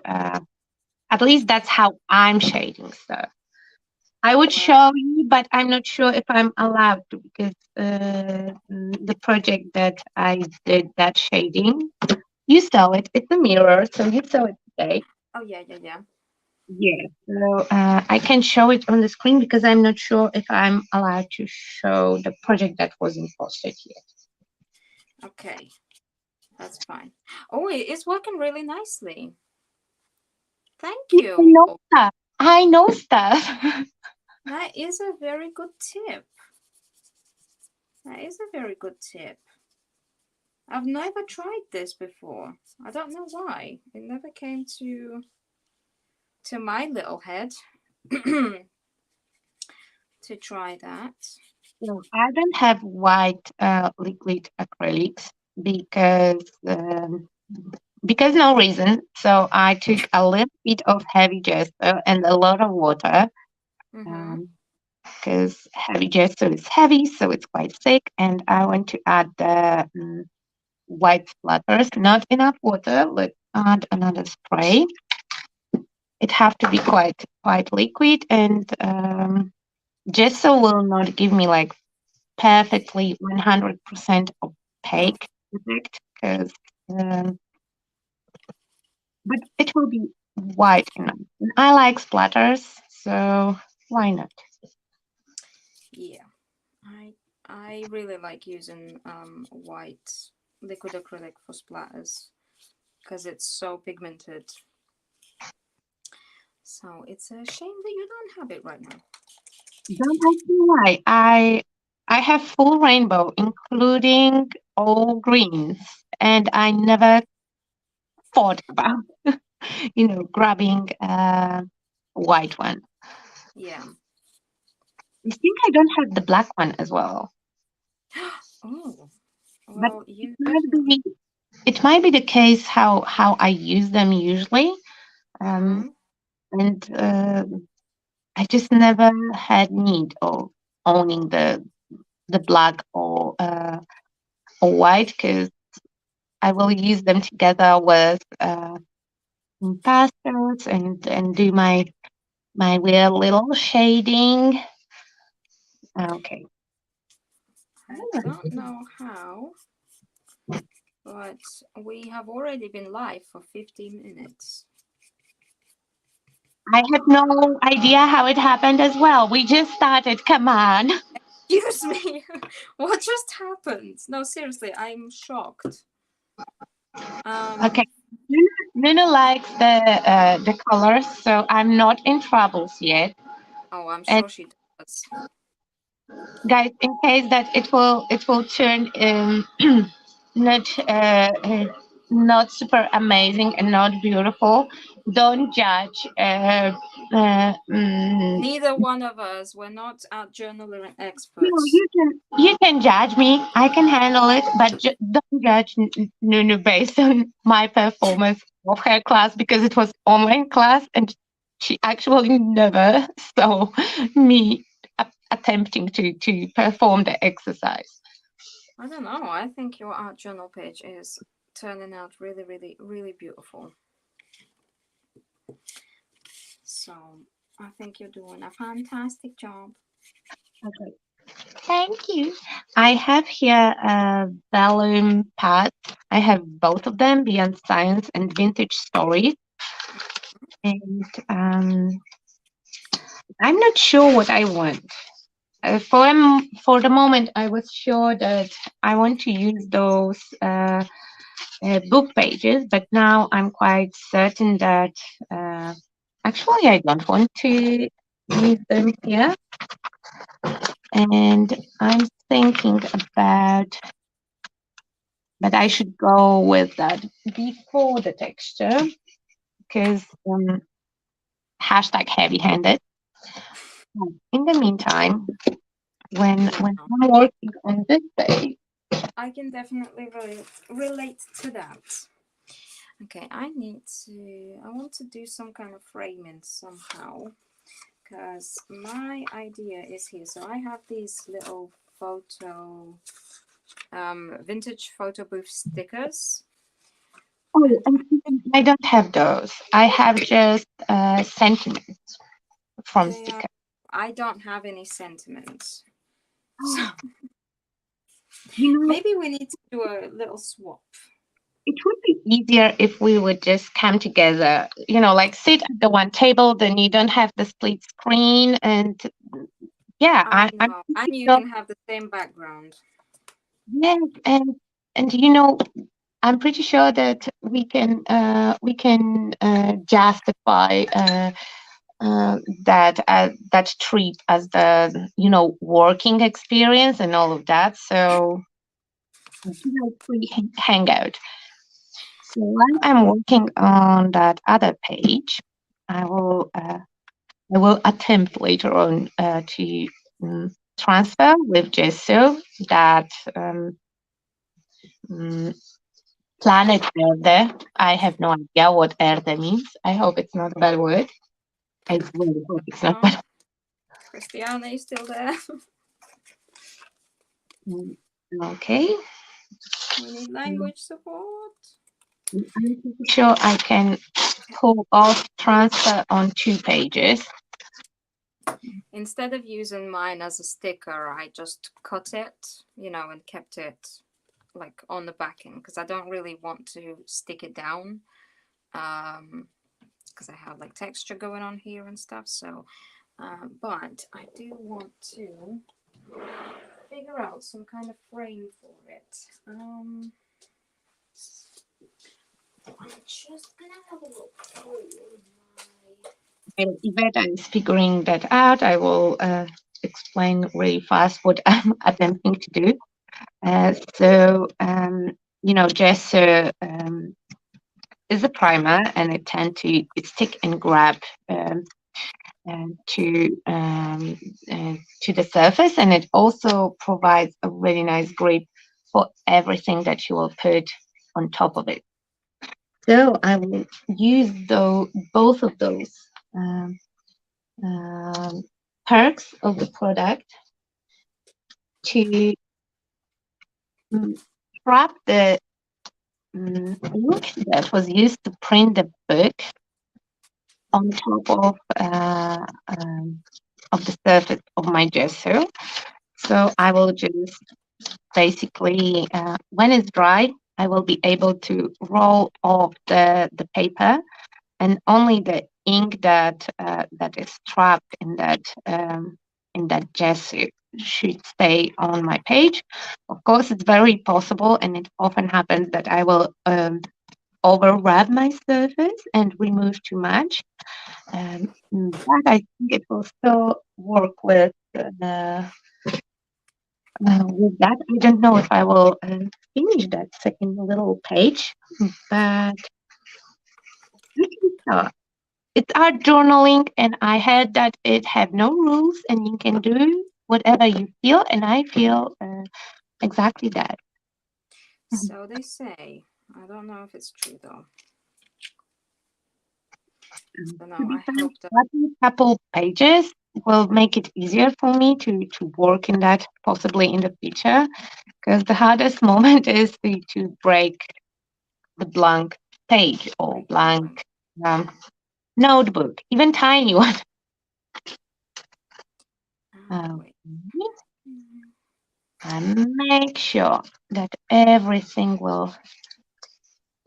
at least that's how I'm shading stuff. I would Well, show you, but I'm not sure if I'm allowed to because the project that I did that shading, you saw it. It's a mirror, so you saw it today. oh yeah, yeah, yeah. Yeah, so I can show it on the screen because I'm not sure if I'm allowed to show the project that wasn't posted yet. Okay, that's fine. Oh, it's working really nicely. Thank Yeah, I you. know stuff. I know stuff. That is a very good tip. That is a very good tip. I've never tried this before. I don't know why. It never came to my little head to try that. No, I don't have white liquid acrylics because no reason. So I took a little bit of heavy gesso and a lot of water Mm-hmm. because heavy gesso is heavy, so it's quite thick. And I want to add the white splatters. Not enough water. Let's add another spray. It have to be quite liquid, and gesso will not give me like perfectly 100% opaque effect because um, but it will be white enough. And I like splatters, so why not? Yeah, I really like using white liquid acrylic for splatters because it's so pigmented. So it's a shame that you don't have it right now. Don't ask me why. I have full rainbow, including all greens, and I never thought about grabbing a white one. Yeah. I think I don't have the black one as well, Oh, but well, it you might definitely. be it might be the case how I use them usually. Mm-hmm. And I just never had need of owning the black or white because I will use them together with pastels and do my weird little shading. Okay. I don't know how, but we have already been live for 15 minutes. I have no idea how it happened as well. We just started. Come on. Excuse me, what just happened? No, seriously, I'm shocked. Okay. Nuna likes the colors, so I'm not in troubles yet. Oh, I'm And sure she does. guys, in case that it will turn not super amazing and not beautiful, don't judge. Neither one of us. We're not art journaling No, experts. you can judge me. I can handle it, but don't judge Nunu based on my performance of her class because it was online class and she actually never saw me attempting to perform the exercise. I don't know. I think your art journal page is turning out really, really, really beautiful. So I think you're doing a fantastic job. Okay. Thank you. I have here a vellum pad. I have both of them, Beyond Science and Vintage Stories. And I'm not sure what I want. For the moment, I was sure that I want to use those book pages, but now I'm quite certain that actually I don't want to use them here. And I'm thinking about, but I should go with that before the texture because hashtag heavy-handed. In the meantime, when I'm working on this page, I can definitely relate to that. Okay, I want to do some kind of framing somehow because my idea is here. So I have these little vintage photo booth stickers. oh, I don't have those. I have just sentiments from stickers. I don't have any sentiments. So Oh, you know, maybe we need to do a little swap. it would be easier if we would just come together, like sit at the one table, then you don't have the split screen. And yeah, I I'm know. And pretty you sure, can have the same background. yes, and I'm pretty sure that we can justify that trip as the working experience and all of that. So free hangout. So while I'm working on that other page, I will uh, I will attempt later on to transfer with Gesso that um, planet Erde. I have no idea what Erde means. I hope it's not a bad word. I really hope it's not bad. Christiana is still there. Okay. We need language support. I'm pretty sure I can pull off transfer on 2 pages. Instead of using mine as a sticker, I just cut it, and kept it like on the back end because I don't really want to stick it down because I have like texture going on here and stuff. So, but I do want to figure out some kind of frame for it. I'm just gonna have a look through While Iveta is figuring that out, I will explain really fast what I'm attempting to do. Gesso is a primer, and it tends to stick and grab to the surface, and it also provides a really nice grip for everything that you will put on top of it. So I will use both of those um, perks of the product to wrap the ink that was used to print the book on top of the surface of my gesso. So I will just basically, when it's dry, I will be able to roll off the paper, and only the ink that is trapped in that gesso should stay on my page. Of course, it's very possible, and it often happens that I will over wrap my surface and remove too much. But I think it will still work with With that, I don't know if I will finish that second little page, but we can start. It's art journaling, and I heard that it have no rules, and you can do whatever you feel, and I feel exactly that. So they say. I don't know if it's true though. So To no, be I frank, hope that. starting a couple pages will make it easier for me to work in that possibly in the future, because the hardest moment is to break the blank page or Break the blank. blank um, notebook, even tiny one. Wait. Mhm. And make sure that everything will,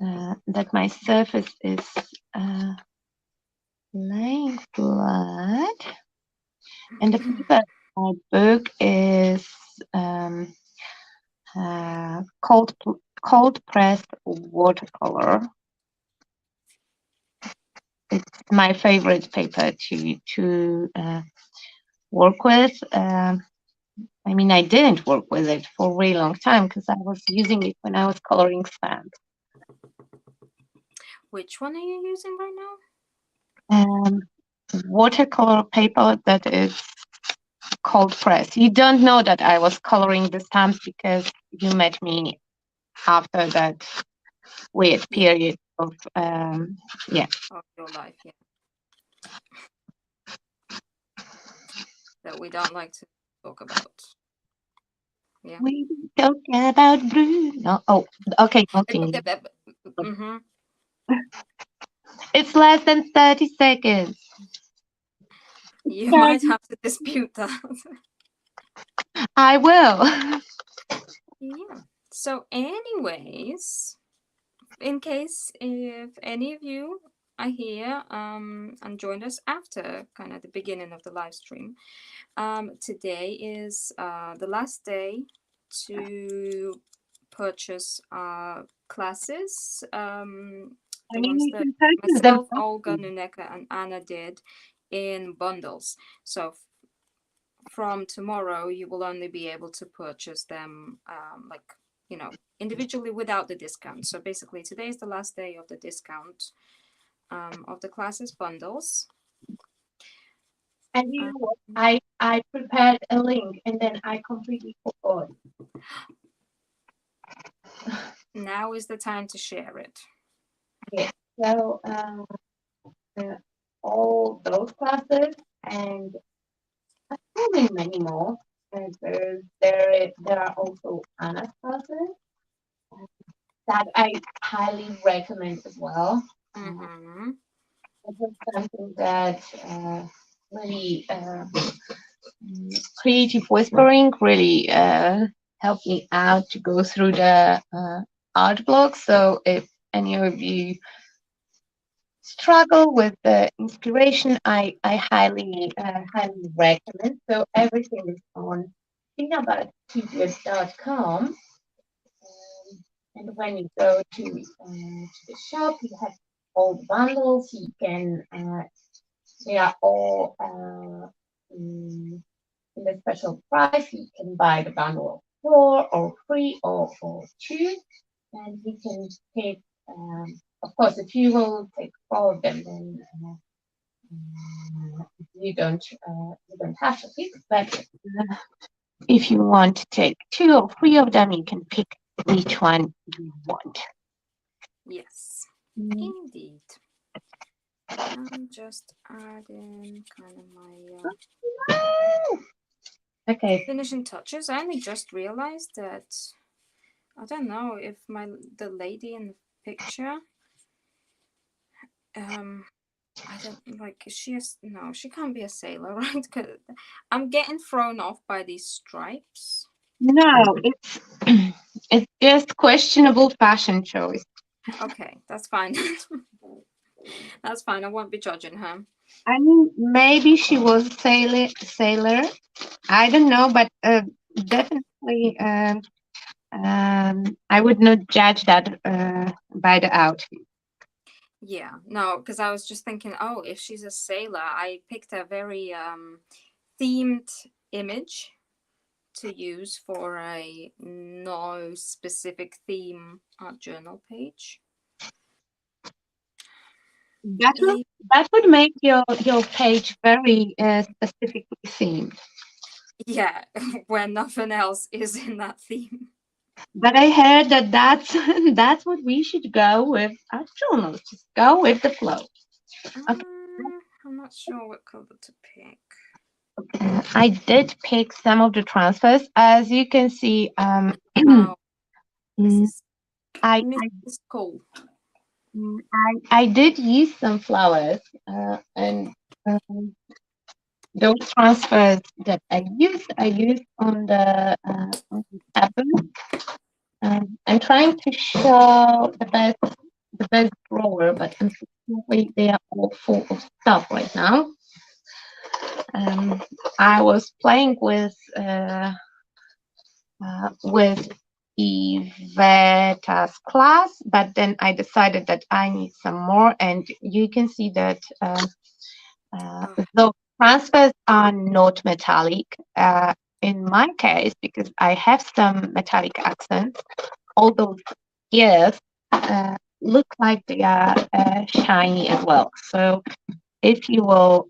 that my surface is laying flat. And the paper my book is um, cold pressed watercolor. It's my favorite paper to work with. I mean, I didn't work with it for a really long time because I was using it when I was coloring stamps. Which one are you using right now? Um, watercolor paper that is cold press. You don't know that I was coloring the stamps because you met me after that weird Yeah, period of yeah. of your life. Yeah, that we don't like to talk about. Yeah. We talk about blue. No, oh, okay, continue. Mm-hmm. It's less than 30 seconds. You might 30. have to dispute that. I will. Yeah. So, anyways, in case if any of you are here and joined us after kind of the beginning of the live stream, today is the last day to purchase classes. I The mean, ones you that can purchase them. myself, Olga, Nuneka, and Anna did in bundles. So from tomorrow, you will only be able to purchase them like individually without the discount. So basically, today is the last day of the discount of the classes bundles. And you know what? I prepared a link and then I completely forgot. Now is the time to share it. Yeah. So all those classes and probably many more. And there are also Anna's classes that I highly recommend as well. Mm-hmm. This is something that really creative whispering really helped me out to go through the art blog. So if any of you struggle with the inspiration, I highly recommend. So everything is on finnabair.com. And when you go to the shop, you have all the bundles. You can they are all in a special price. You can buy the bundle of four or three or two, and you can take. Of course, if you will take four of them, then you don't have to pick. But if you want to take two or three of them, you can pick which one you want. Yes, indeed. I'm just adding kind of my Okay. finishing touches. I only just realized that I don't know if the lady in the picture I don't like no, she can't be a sailor, right? Because I'm getting thrown off by these stripes. No, it's just questionable fashion choice. Okay, that's fine. That's fine. I won't be judging her. I mean, maybe she was a sailor. I don't know, but definitely, I would not judge that by the outfit. Yeah, no, because I was just thinking, oh, if she's a sailor, I picked a very themed image to use for a no specific theme journal page? That would make your page very specifically themed. Yeah, where nothing else is in that theme. But I heard that that's that's what we should go with our journals. Just go with the flow. Okay. I'm not sure what color to pick. I did pick some of the transfers. As you can see, Oh, this mm, is I, Mrs. Cool. I did use some flowers, and those transfers that I used on the tablet. I'm trying to show the best drawer, but unfortunately they are all full of stuff right now. I was playing with Iveta's class, but then I decided that I need some more, and you can see that the transfers are not metallic. In my case, because I have some metallic accents, all those gears look like they are shiny as well. So if you will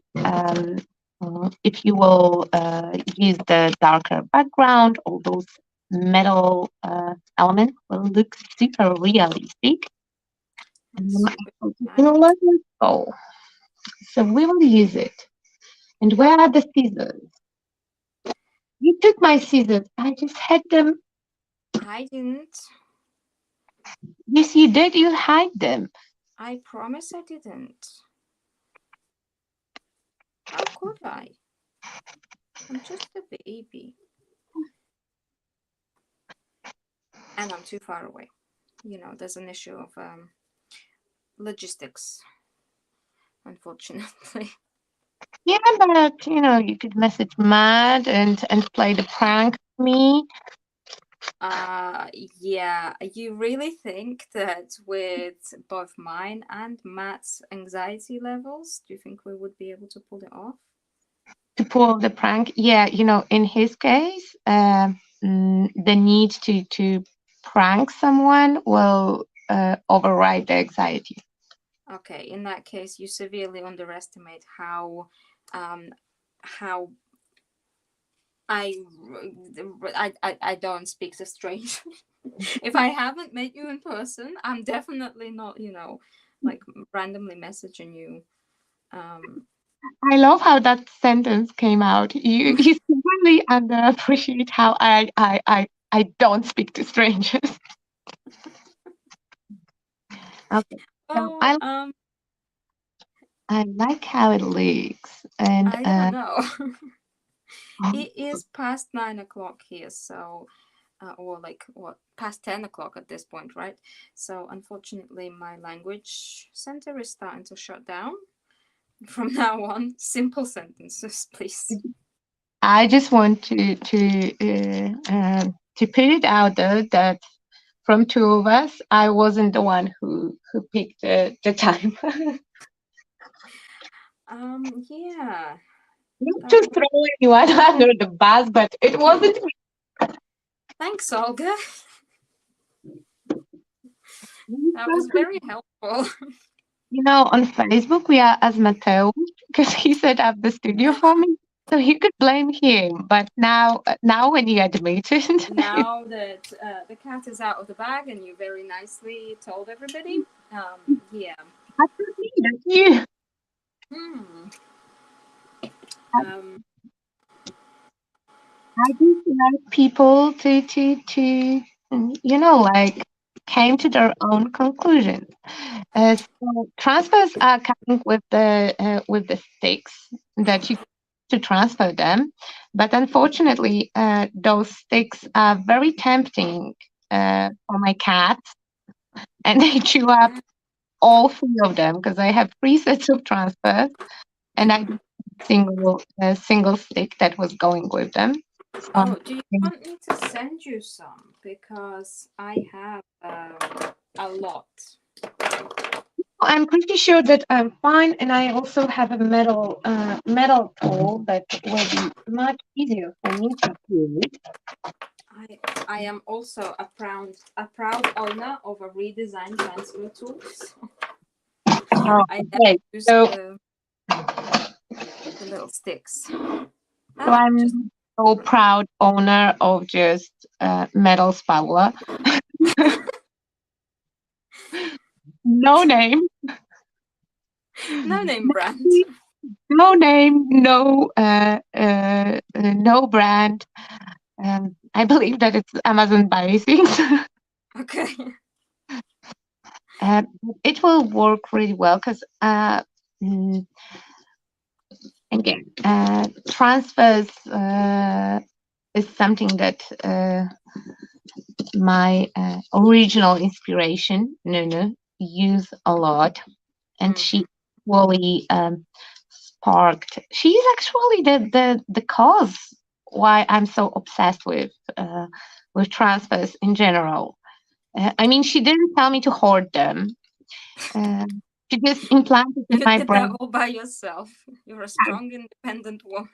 use the darker background, all those metal elements will look super realistic. So we will use it. And where are the scissors? You took my scissors. I just had them. I didn't. Yes, you did. You hide them. I promise I didn't. How could I? I'm just a baby. And I'm too far away. You know, there's an issue of logistics, unfortunately. Yeah, but you could message Matt and play the prank with me. Yeah, you really think that with both mine and Matt's anxiety levels, do you think we would be able to pull it off? To pull the prank, yeah, in his case, the need to prank someone will override the anxiety. Okay, in that case, you severely underestimate how I don't speak to strangers. If I haven't met you in person, I'm definitely not, like randomly messaging you. I love how that sentence came out. You really underappreciate how I don't speak to strangers. Okay. So I like how it looks, and I don't know. It is past 9 o'clock here, so or like what, past 10 o'clock at this point, right? So unfortunately my language center is starting to shut down. From now on, simple sentences, please. I just want to put it out there that from two of us, I wasn't the one who picked the time. Yeah. Not to throw anyone under the bus, but it wasn't me. Thanks, Olga. That was very helpful. On Facebook, we are as Mateo because he set up the studio for me. So you could blame him. But now when you admit it. Now that the cat is out of the bag and you very nicely told everybody, yeah. That's you. I just like people to like came to their own conclusions. So transfers are coming with the sticks that you to transfer them, but unfortunately, those sticks are very tempting for my cat, and they chew up all three of them because I have three sets of transfers, and I single stick that was going with them. Oh, do you want me to send you some? Because I have a lot. I'm pretty sure that I'm fine, and I also have a metal tool that will be much easier for me to use. I am also a proud owner of a redesigned transfer tool. So Oh, I never okay. use So, the little sticks. so Just I'm so proud owner of just metal spatula. No name, no name brand. no name, no brand. I believe that it's Amazon Basics. Okay. Uh, it will work really well because mm, again, transfers is something that my original inspiration, Nunu, use a lot, and Mm-hmm. she really sparked. She's actually the cause why I'm so obsessed with transfers in general. I mean, she didn't tell me to hoard them. Uh, she just implanted in You my did that brain. all by yourself. You're a strong, independent woman.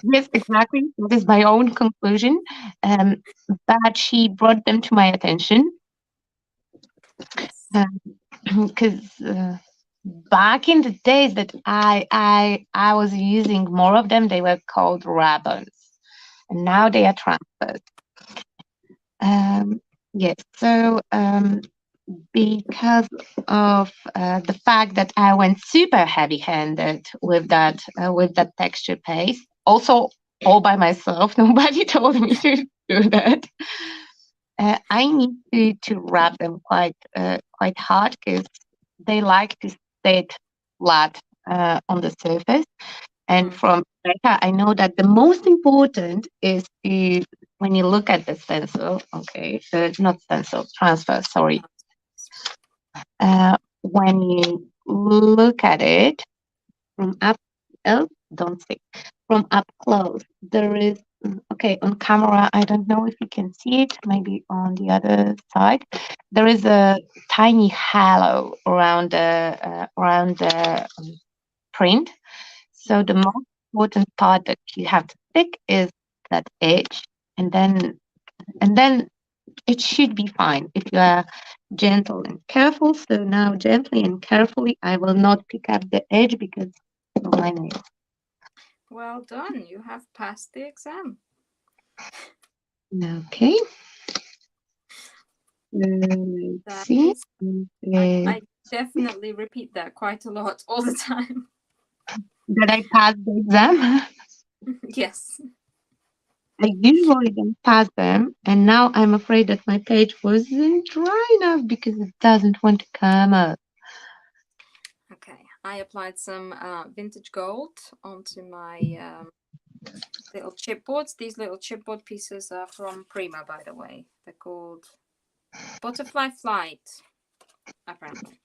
Yes, exactly. That is my own conclusion. Um, but she brought them to my attention Yes. because back in the days that I was using more of them, they were called ribbons, and now they are transfers. Um, yes, so because of the fact that I went super heavy-handed with that texture paste, also all by myself. Nobody told me to do that. I need to wrap them quite hard because they like to stay flat on the surface. And Mm-hmm. from data, I know that the most important is to when you look at the stencil, okay, not stencil, transfer, sorry. When you look at it from up, oh, don't see, from up close, there is, okay, on camera, I don't know if you can see it, maybe on the other side, there is a tiny halo around the print. So the Mm-hmm. most important part that you have to pick is that edge, and then it should be fine if you are gentle and careful. So now, gently and carefully, I will not pick up the edge because of my nails. Well done. You have passed the exam. Okay. Let's That see. is, Okay. I definitely repeat that quite a lot all the time. Did I pass the exam? Yes. I usually don't pass them, and now I'm afraid that my page wasn't dry enough because it doesn't want to come up. Okay. I applied some vintage gold onto my little chipboards. These little chipboard pieces are from Prima, by the way. They're called Butterfly Flight, apparently.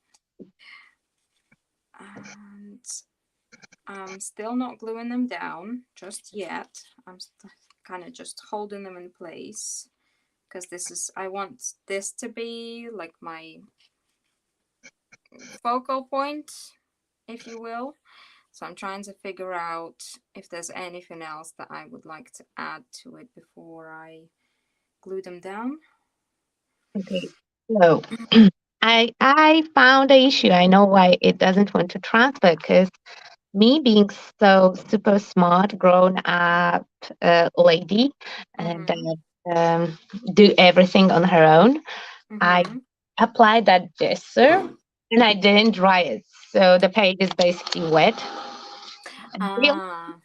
And I'm still not gluing them down just yet. I'm kind of just holding them in place because I want this to be like my focal point, if you will. So I'm trying to figure out if there's anything else that I would like to add to it before I glue them down. Okay. So I found the issue. I know why it doesn't want to transfer because me being so super smart, grown up lady, and Mm-hmm. do everything on her own, I Mm-hmm. applied that gesture and I didn't dry it. So the page is basically wet and they all Ah,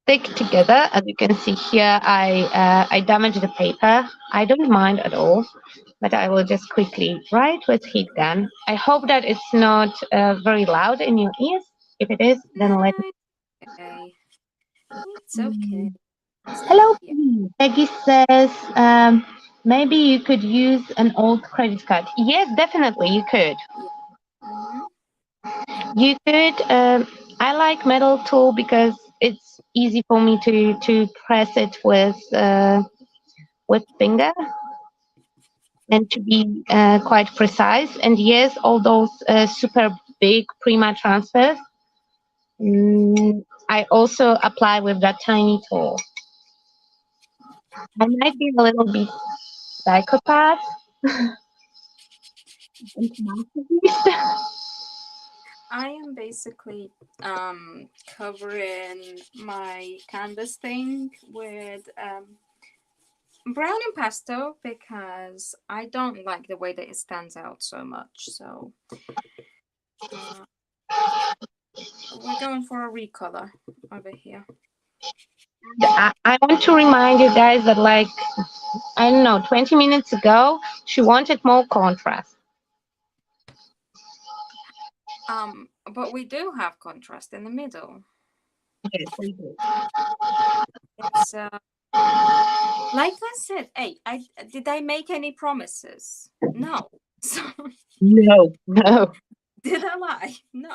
stick together. As you can see here, I damaged the paper. I don't mind at all, but I will just quickly dry it with heat gun. I hope that it's not very loud in your ears. If it is, then let no, me. okay. It's okay. Stay Hello, here. Peggy. Peggy says maybe you could use an old credit card. Yes, definitely you could. Yeah. Mm-hmm. You could. I like metal tool because it's easy for me to press it with finger. and to be quite precise. And yes, all those super big Prima transfers, I also apply with that tiny tool. I might be a little bit psychopath and masochist. I am basically covering my canvas thing with brown impasto because I don't like the way that it stands out so much. So uh, we're going for a recolor over here. I want to remind you guys that, like, I don't know, 20 minutes ago, she wanted more contrast. But we do have contrast in the middle. Yes, we do. It's like I said. Hey, I make any promises? No. So No, no. did I lie? No.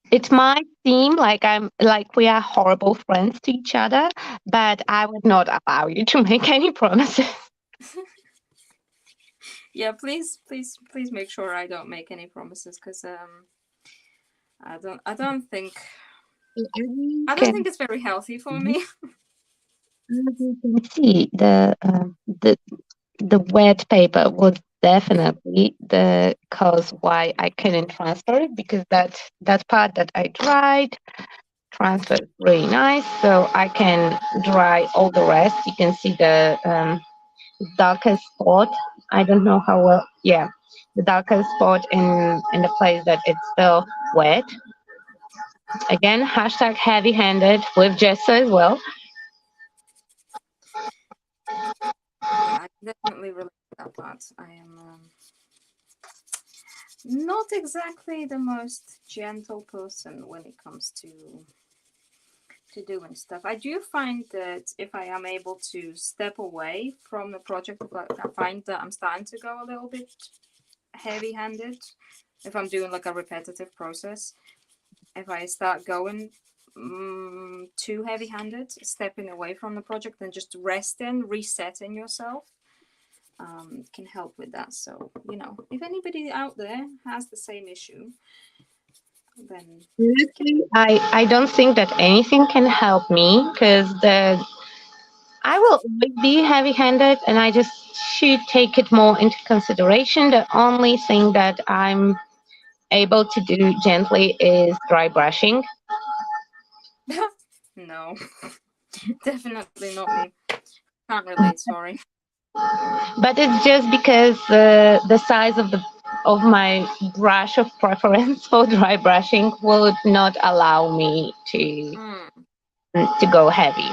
It might seem like we are horrible friends to each other, but I would not allow you to make any promises. Yeah, please, please make sure I don't make any promises because I don't think Can it's very healthy for me. As you can see, the wet paper was definitely the cause why I couldn't transfer it, because that part that I dried transferred really nice, so I can dry all the rest. You can see the darkest spot. I don't know how well. Yeah, the darkest spot in the place that it's still wet. Again, hashtag heavy-handed with gesso as well. Yeah, I definitely relate to that part. I am not exactly the most gentle person when it comes to doing stuff. I do find that if I am able to step away from the project, I find that I'm starting to go a little bit heavy-handed. If I'm doing like a repetitive process, if I start going too heavy-handed, stepping away from the project and just resting, resetting yourself, can help with that. So if anybody out there has the same issue, then Honestly, I don't think that anything can help me, because I will always be heavy-handed, and I just should take it more into consideration. The only thing that I'm able to do gently is dry brushing. no, definitely not me. Can't relate. Sorry. But it's just because the size of my brush of preference for dry brushing would not allow me Mm. to go heavy.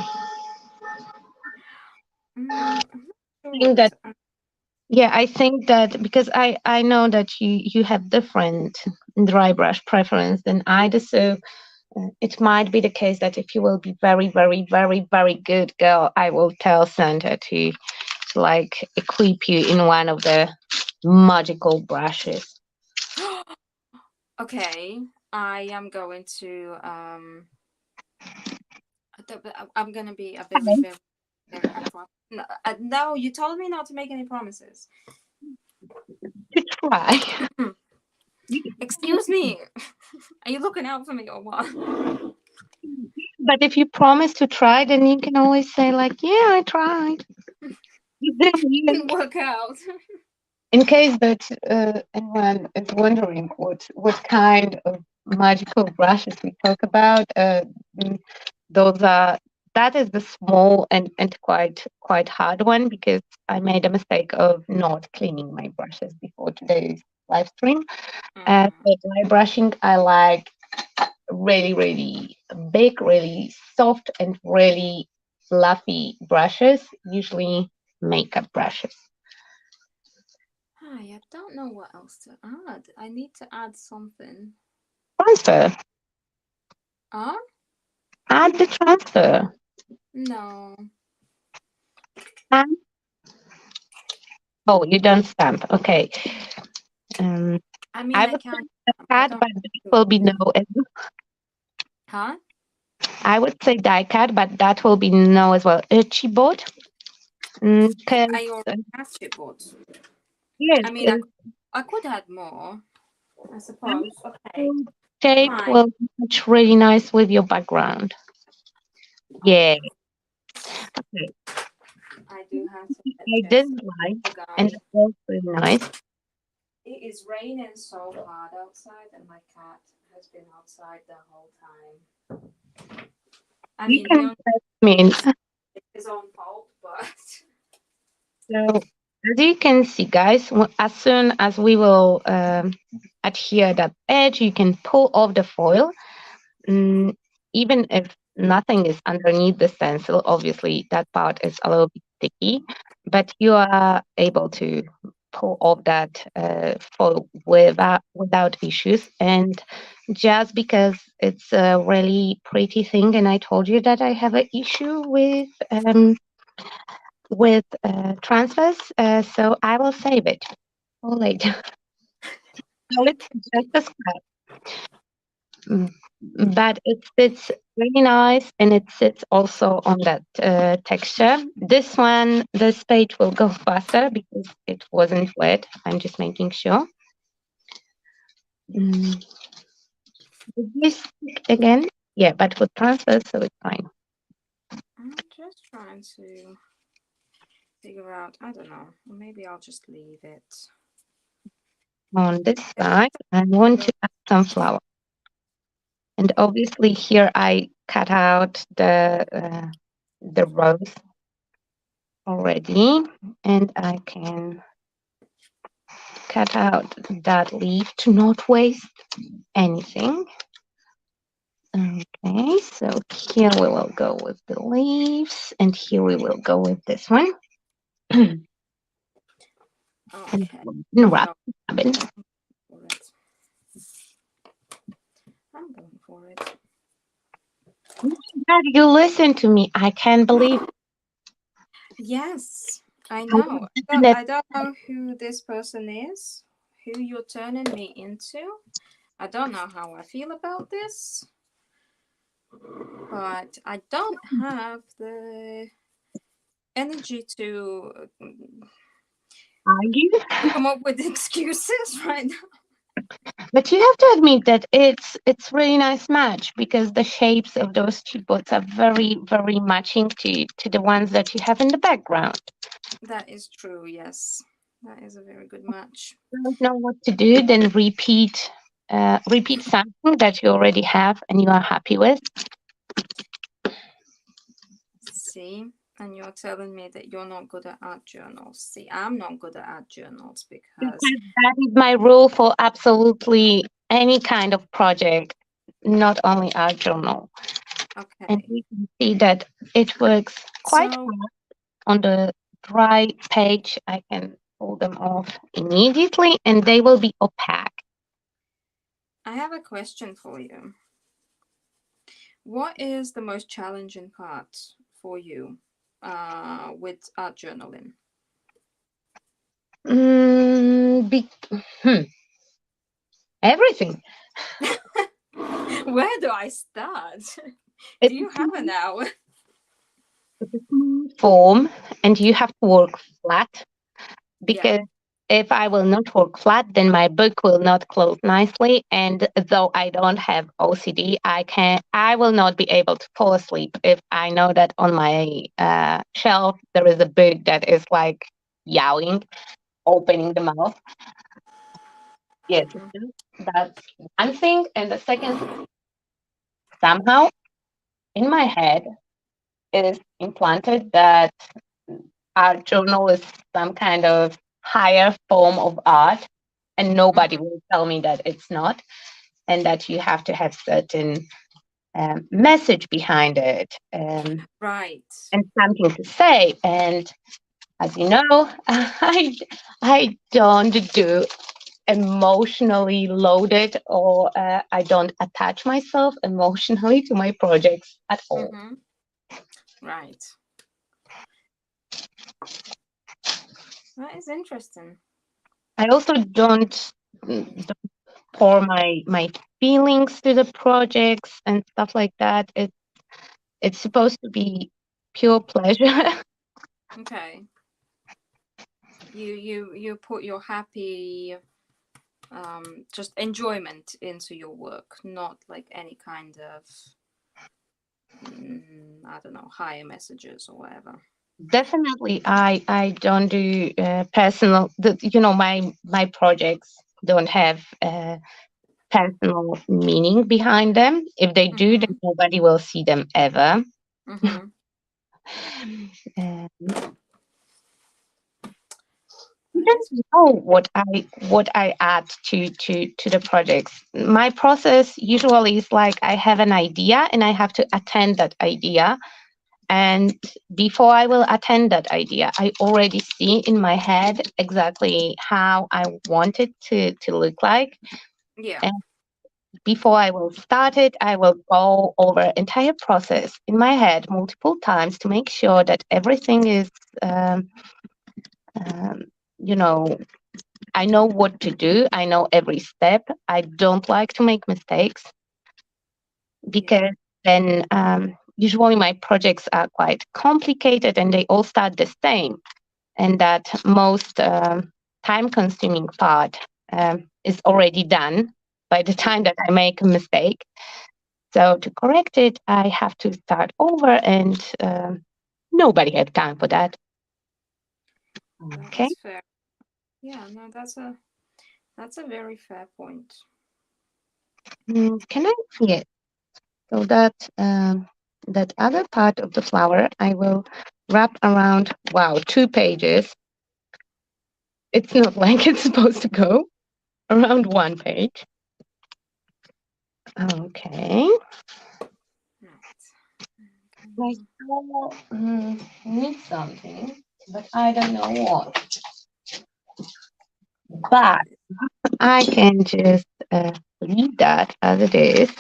I'm not sure I think what. that Yeah, I think that because I know that you have different dry brush preference than I do, so it might be the case that if you will be very, very, very, very good girl, I will tell Santa to like equip you in one of the magical brushes. Okay, I am going to I'm gonna be a very, very, very careful. No, no, you told me not to make any promises. To try. Excuse me. Are you looking out for me or what? But if you promise to try, then you can always say like, "Yeah, I tried." Then Didn't work out. in case that anyone is wondering what kind of magical brushes we talk about, mm, those are that is the small and quite hard one, because I made a mistake of not cleaning my brushes before today's live stream. Mm. For dry brushing, I like really, really big, really soft, and really fluffy brushes, usually makeup brushes. Hi, I don't know what else to add. I need to add something. Transfer. Huh? Add the transfer. No. Stamp. Oh, you don't stamp. Okay. Um, I mean, I I would can't. say I die cut, don't. but that will be no. Huh? I would say die cut, but that will be no as well. Chipboard. Because I already have chipboards. yes, I mean, 'cause I could add more, I suppose. Okay, shape fine. will match really nice with your background. Yeah, Okay. okay. I do have to I adjust did like, the and guy. it was really nice. It is raining so hard outside, and my cat has been outside the whole time. I You mean, he can only mean it's his own fault, but so as you can see, guys, as soon as we will adhere that edge, you can pull off the foil. Mm, even if nothing is underneath the stencil, obviously that part is a little bit sticky, but you are able to pull off that foil without issues. And just because it's a really pretty thing, and I told you that I have an issue with transfers, so I will save it for later. So it's just a scrap. Mm, but it sits really nice and it sits also on that texture. This one, this page will go faster because it wasn't wet. I'm just making sure. Mm, did this stick again? Yeah, but with transfer, so it's fine. I'm just trying to figure out. I don't know. Maybe I'll just leave it. On this side, I want to add some flower. And obviously here I cut out the rose already, and I can cut out that leaf to not waste anything. Okay, so here we will go with the leaves, and here we will go with this one. And Okay. wrap So cabin. for it. I'm going for it. Dad, you listen to me. I can't believe Yes, I I know. was I don't know who this person is, who you're turning me into. I don't know how I feel about this, but I don't have the energy argue. to come up with excuses right now. But you have to admit that it's really nice match because the shapes of those two boats are very, very matching to the ones that you have in the background. That is true, yes. That is a very good match. Don't know what to do, then repeat something that you already have and you are happy with. See, and you're telling me that you're not good at art journals. See, I'm not good at art journals because, Because that is my rule for absolutely any kind of project, not only our journal. And okay. we can see that it works quite So well on the dry page. I can pull them off immediately and they will be opaque. I have a question for you. What is the most challenging part for you with art journaling? Mm, be, hmm, everything. Where do I start? Do It's you have an hour? a small form and you have to work flat Yeah. because if I will not work flat, then my book will not close nicely. And though I don't have OCD, I will not be able to fall asleep if I know that on my shelf there is a book that is like yowling, opening the mouth. Yes, Mhm. that's one thing. And the second, somehow in my head is implanted that art journal is some kind of higher form of art, and nobody Mhm. will tell me that it's not, and that you have to have certain message behind it, Right. and something to say. And as you know, I don't do emotionally loaded, or I don't attach myself emotionally to my projects at all. Mm-hmm. Right. That is interesting. I also don't pour my feelings to the projects and stuff like that. It's supposed to be pure pleasure. Okay. you put your happy just enjoyment into your work, not like any kind of I don't know, higher messages or whatever. Definitely, I don't do personal. My projects don't have personal meaning behind them. If they do, then Mm-hmm. nobody will see them ever. Mm-hmm. Um, I That is. don't know what I add to the projects. My process usually is like I have an idea and I have to attend that idea. And before I will attend that idea, I already see in my head exactly how I want it to look like. Yeah. And before I will start it, I will go over entire process in my head multiple times to make sure that everything is, um, um, you know, I know what to do. I know every step. I don't like to make mistakes Yeah. because then usually my projects are quite complicated and they all start the same. And that most time consuming part is already done by the Yeah. time that I make a mistake. So to correct it, I have to start over, and nobody had time for that. That Okay. is fair. Yeah. No, that's a very fair point. Can I see it? So that other part of the flower, I will wrap around. Wow, 2 pages. It's not like it's supposed to go around 1 page. Okay. I Right. still need something, but I don't know what. But I can just leave that as it is.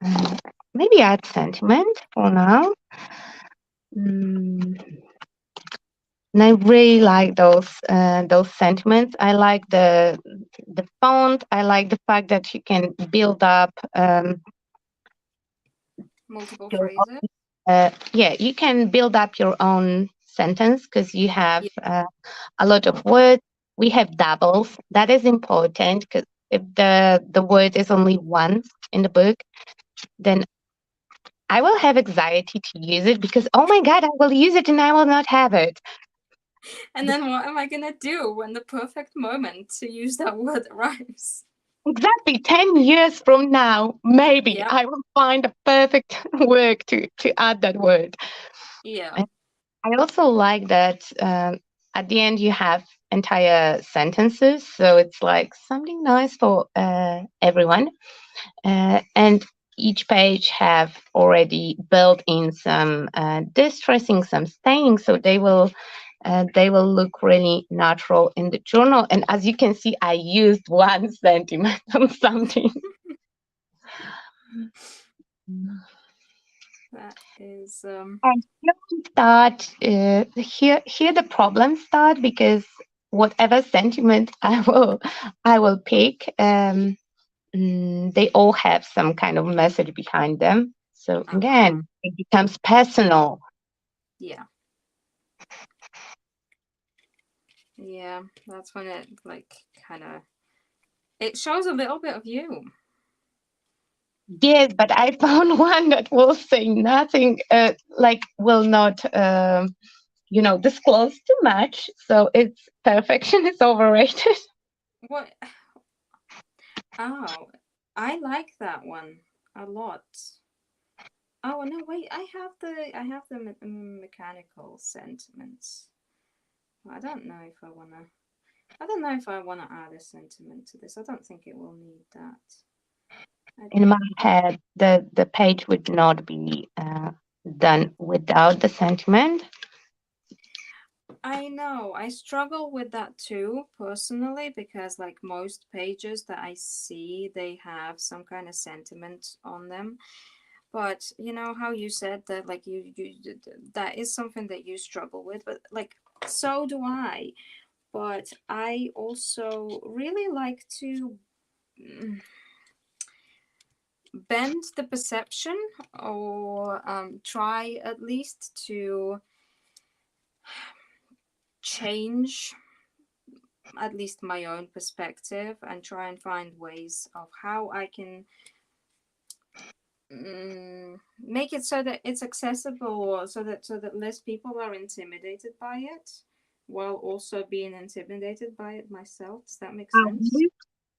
Uh, Maybe add sentiment for now. Mm, and I really like those sentiments. I like the font. I like the fact that you can build up Multiple your phrases. yeah, you can build up your own sentence because you have Yeah. a lot of words. We have doubles. That is important because if the word is only once in the book, then I will have anxiety to use it because oh my god, I will use it and I will not have it. And then what am I gonna do when the perfect moment to use that word arrives? Exactly 10 years from now, maybe Yep. I will find a perfect word to add that word. Yeah. And I also like that at the end you have entire sentences, so it's like something nice for everyone. And each page have already built in some distressing, some staining, so they will look really natural in the journal. And as you can see, I used 1 centimeter on something. That is And here we start. Here the problems start because whatever sentiment I will pick, they all have some kind of message behind them. So uh-huh. again, it becomes personal. Yeah. Yeah. That's when it like kinda it shows a little bit of you. Yes, but I found one that will say nothing, like will not, disclose too much. So it's perfection is overrated. What oh I like that one a lot. Oh no, wait, I have the mechanical sentiments. I don't know if I wanna add a sentiment to this. I don't think it will need that. I In my don't. head, the page would not be done without the sentiment. I know. I struggle with that too, personally, because like most pages that I see, they have some kind of sentiment on them. But you know how you said that, like that is something that you struggle with, but like so do I. But I also really like to bend the perception or try at least to change at least my own perspective and try and find ways of how I can make it so that it's accessible, or so that less people are intimidated by it, while also being intimidated by it myself. Does that make sense?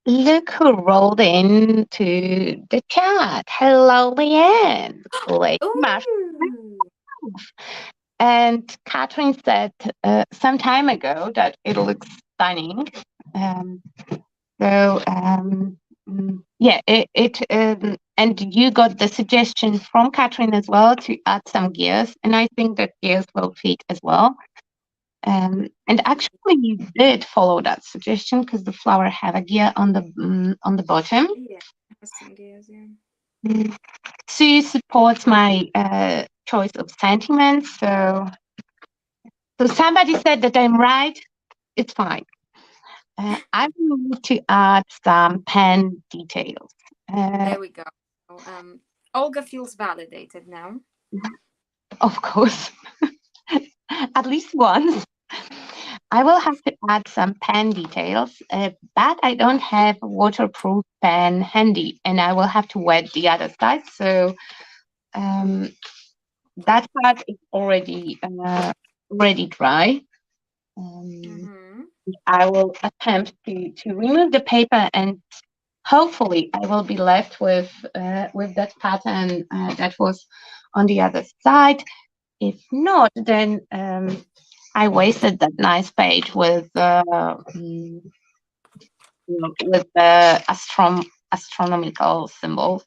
Look who rolled into the chat. Hello, Leanne. Late March. Ooh. And Catherine said some time ago that it looks stunning. Um, yeah, and you got the suggestion from Catherine as well to add some gears, and I think that gears will fit as well. And actually, you did follow that suggestion because the flower have a gear on the bottom. Yeah, it has some gears, yeah. Sue supports my choice of sentiments, so somebody said that I'm right. It's fine. I will need to add some pen details. There we go. Olga feels validated now. Of course, at least once. I will have to add some pen details, but I don't have a waterproof pen handy, and I will have to wet the other side. So that part is already dry. I will attempt to remove the paper, and hopefully I will be left with that pattern that was on the other side. If not, then I wasted that nice page with the astronomical symbols.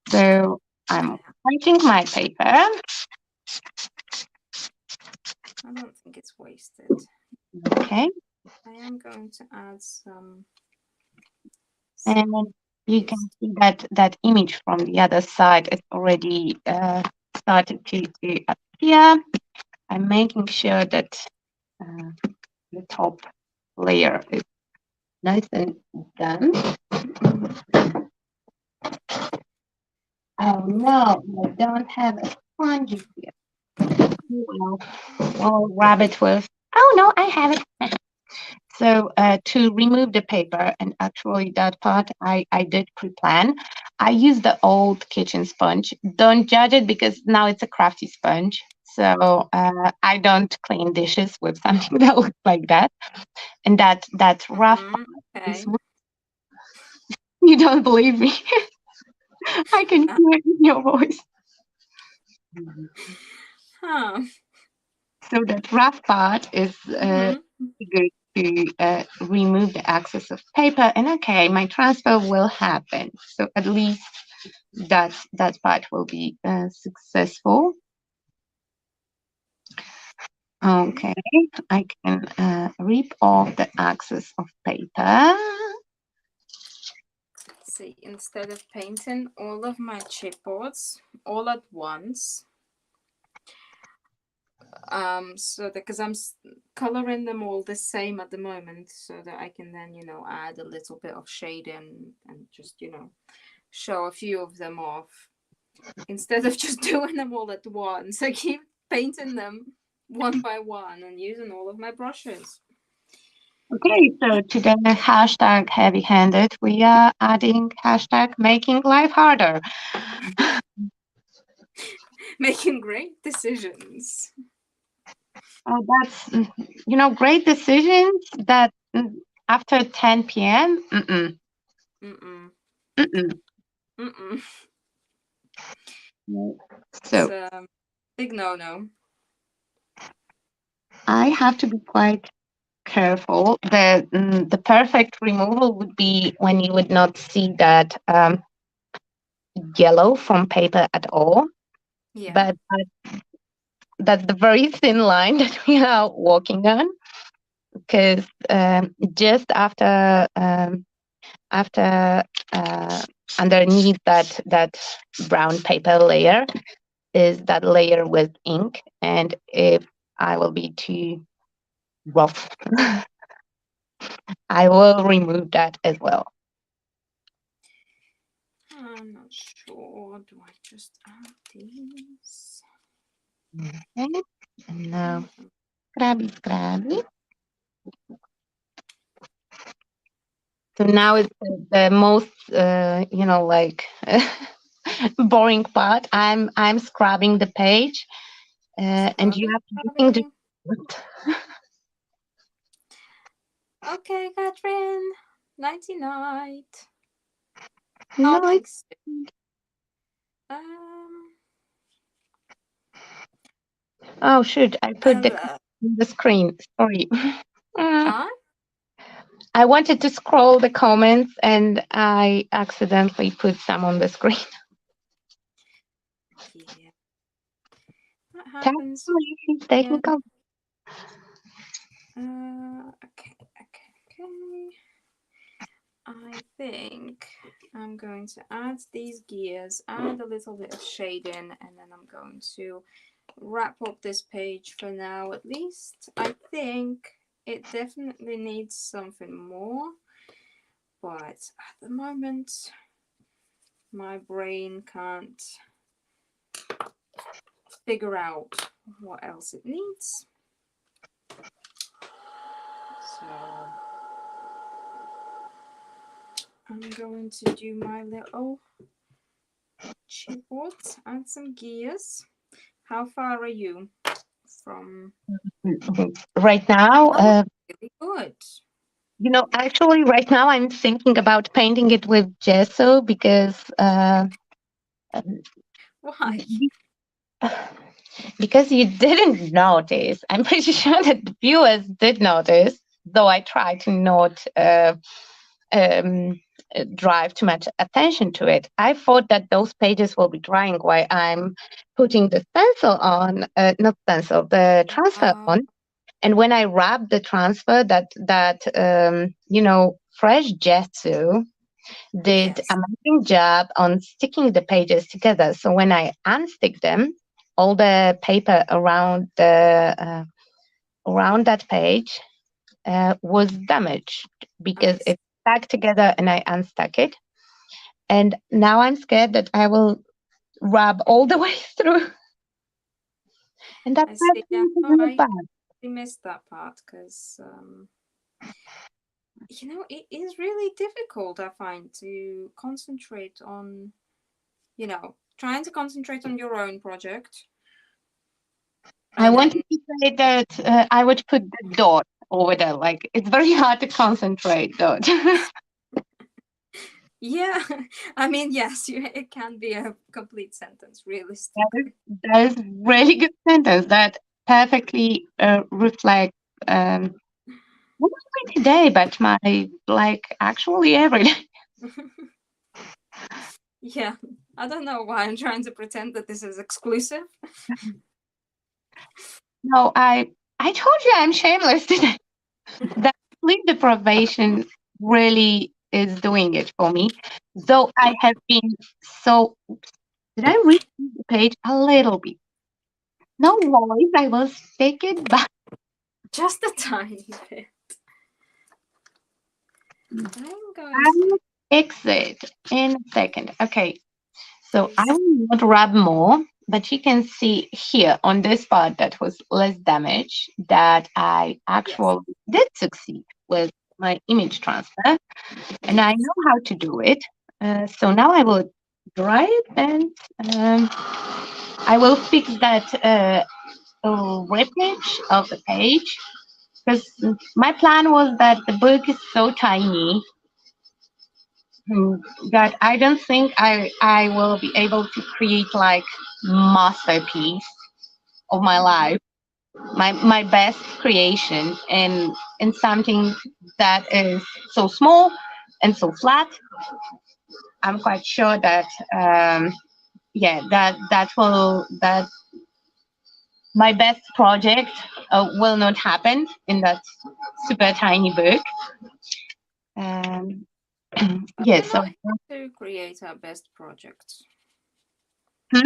So I'm writing my paper. I don't think it's wasted. Okay. I am going to add some. And you can see that image from the other side is already started to appear. I'm making sure that the top layer is nice and done. Oh no, I don't have a sponge here. I'll grab it with. Oh no, I have it. So to remove the paper, and actually that part I did pre-plan. I used the old kitchen sponge. Don't judge it because now it's a crafty sponge. So I don't clean dishes with something that looks like that. And that rough part is. Okay. You don't believe me? I can hear it in your voice. Huh. So that rough part is Mhm. good to remove the excess of paper. And okay, my transfer will happen. So at least that part will be successful. Okay, I can rip off the excess of paper. See, instead of painting all of my chipboards all at once, so because I'm coloring them all the same at the moment, so that I can then add a little bit of shading and just show a few of them off instead of just doing them all at once. I keep painting them one by one and using all of my brushes. Okay, so today hashtag heavy-handed, we are adding hashtag making life harder. Making great decisions. Oh, that's great decisions that after 10 p.m. Mm-mm. Mm-mm. Mm-mm. Mm-mm. So It's a big no-no. I have to be quite careful. The perfect removal would be when you would not see that yellow from paper at all. Yeah. But that's the very thin line that we are walking on, because just after underneath that brown paper layer is that layer with ink, and if I will be too rough, I will remove that as well. I'm not sure. Do I just add these? Okay. And now Scrubby, scrubby. So now it's the most, like boring part. I'm scrubbing the page, and you Scrubby, have to think scrubby. Okay, Catherine. Nighty night. no. Oh, thanks. Um, Oh shoot! I put uh, the screen. Sorry. Mm, huh? I wanted to scroll the comments and I accidentally put some on the screen. Yeah, that happens. Technically, she's Yeah. technical. Okay, okay, okay. I think I'm going to add these gears, add a little bit of shading, and then I'm going to wrap up this page for now at least. I think it definitely needs something more, but at the moment my brain can't figure out what else it needs. So I'm going to do my little chipboard and some gears. How far are you from? Right now, Oh, really good. actually, right now I'm thinking about painting it with gesso because Why? because you didn't notice. I'm pretty sure that the viewers did notice, though I try to not um, drive too much attention to it. I thought that those pages will be drying while I'm putting the stencil on, not stencil, the transfer Uh, on. And when I wrap the transfer, fresh gesso did yes, amazing job on sticking the pages together. So when I unstick them, all the paper around that page was damaged I because see. it stuck together and I unstuck it. And now I'm scared that I will rub all the way through. And that's I see. Yeah, no, really I bad. missed that part because it is really difficult. I find to concentrate on trying to concentrate on your own project, I and wanted then to say that I would put the dot over there. Like it's very hard to concentrate dot. yeah, I mean yes, it can be a complete sentence realistically. That is really good sentence that perfectly reflects not only today, but my like actually every day. Yeah, I don't know why I'm trying to pretend that this is exclusive. No, I told you I'm shameless today. That sleep deprivation really is doing it for me. Though I have been so. Did I read the page a little bit? No worries, I will take it back. Just a tiny bit. I I'm going to. will fix it in a second. Okay, so I Yes. will not rub more, but you can see here on this part that was less damage that I Yes. actually did succeed with my image transfer, and I Yes. know how to do it. So now I will dry it and I will fix that rippage of the page because my plan was that the book is so tiny that I don't think I will be able to create like masterpiece of my Mm-hmm. life, my best creation in something that is so small and so flat. I'm quite sure that that my best project will not happen in that super tiny book. Um, But we're yes, so not here to create our best projects. hmm?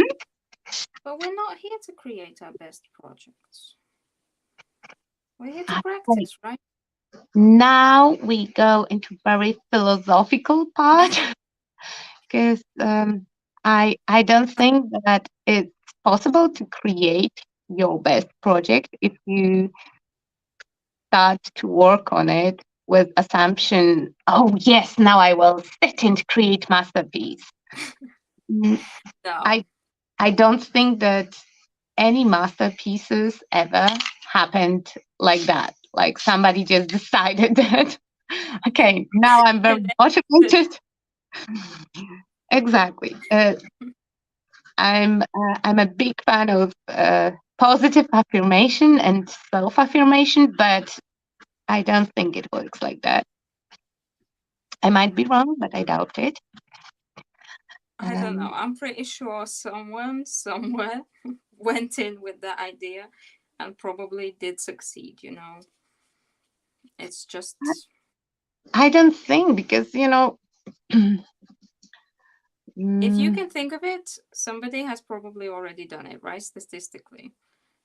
But we're not here to create our best projects. We're here to Wait, practice, right? now we go into very philosophical part because I don't think that it's possible to create your best project if you start to work on it with assumption, oh yes, now I will sit and create masterpiece. Mm, No. I I don't think that any masterpieces ever happened like that. Like somebody just decided that, okay, now I'm very And then motivated. Exactly. I'm a big fan of positive affirmation and self affirmation, but I don't think it works like that. I might be wrong, but I doubt it. I don't know. Um, I'm pretty sure someone somewhere went in with the idea and probably did succeed, you know. It's just I don't think because if you mm, can think of it, somebody has probably already done it, right? Statistically.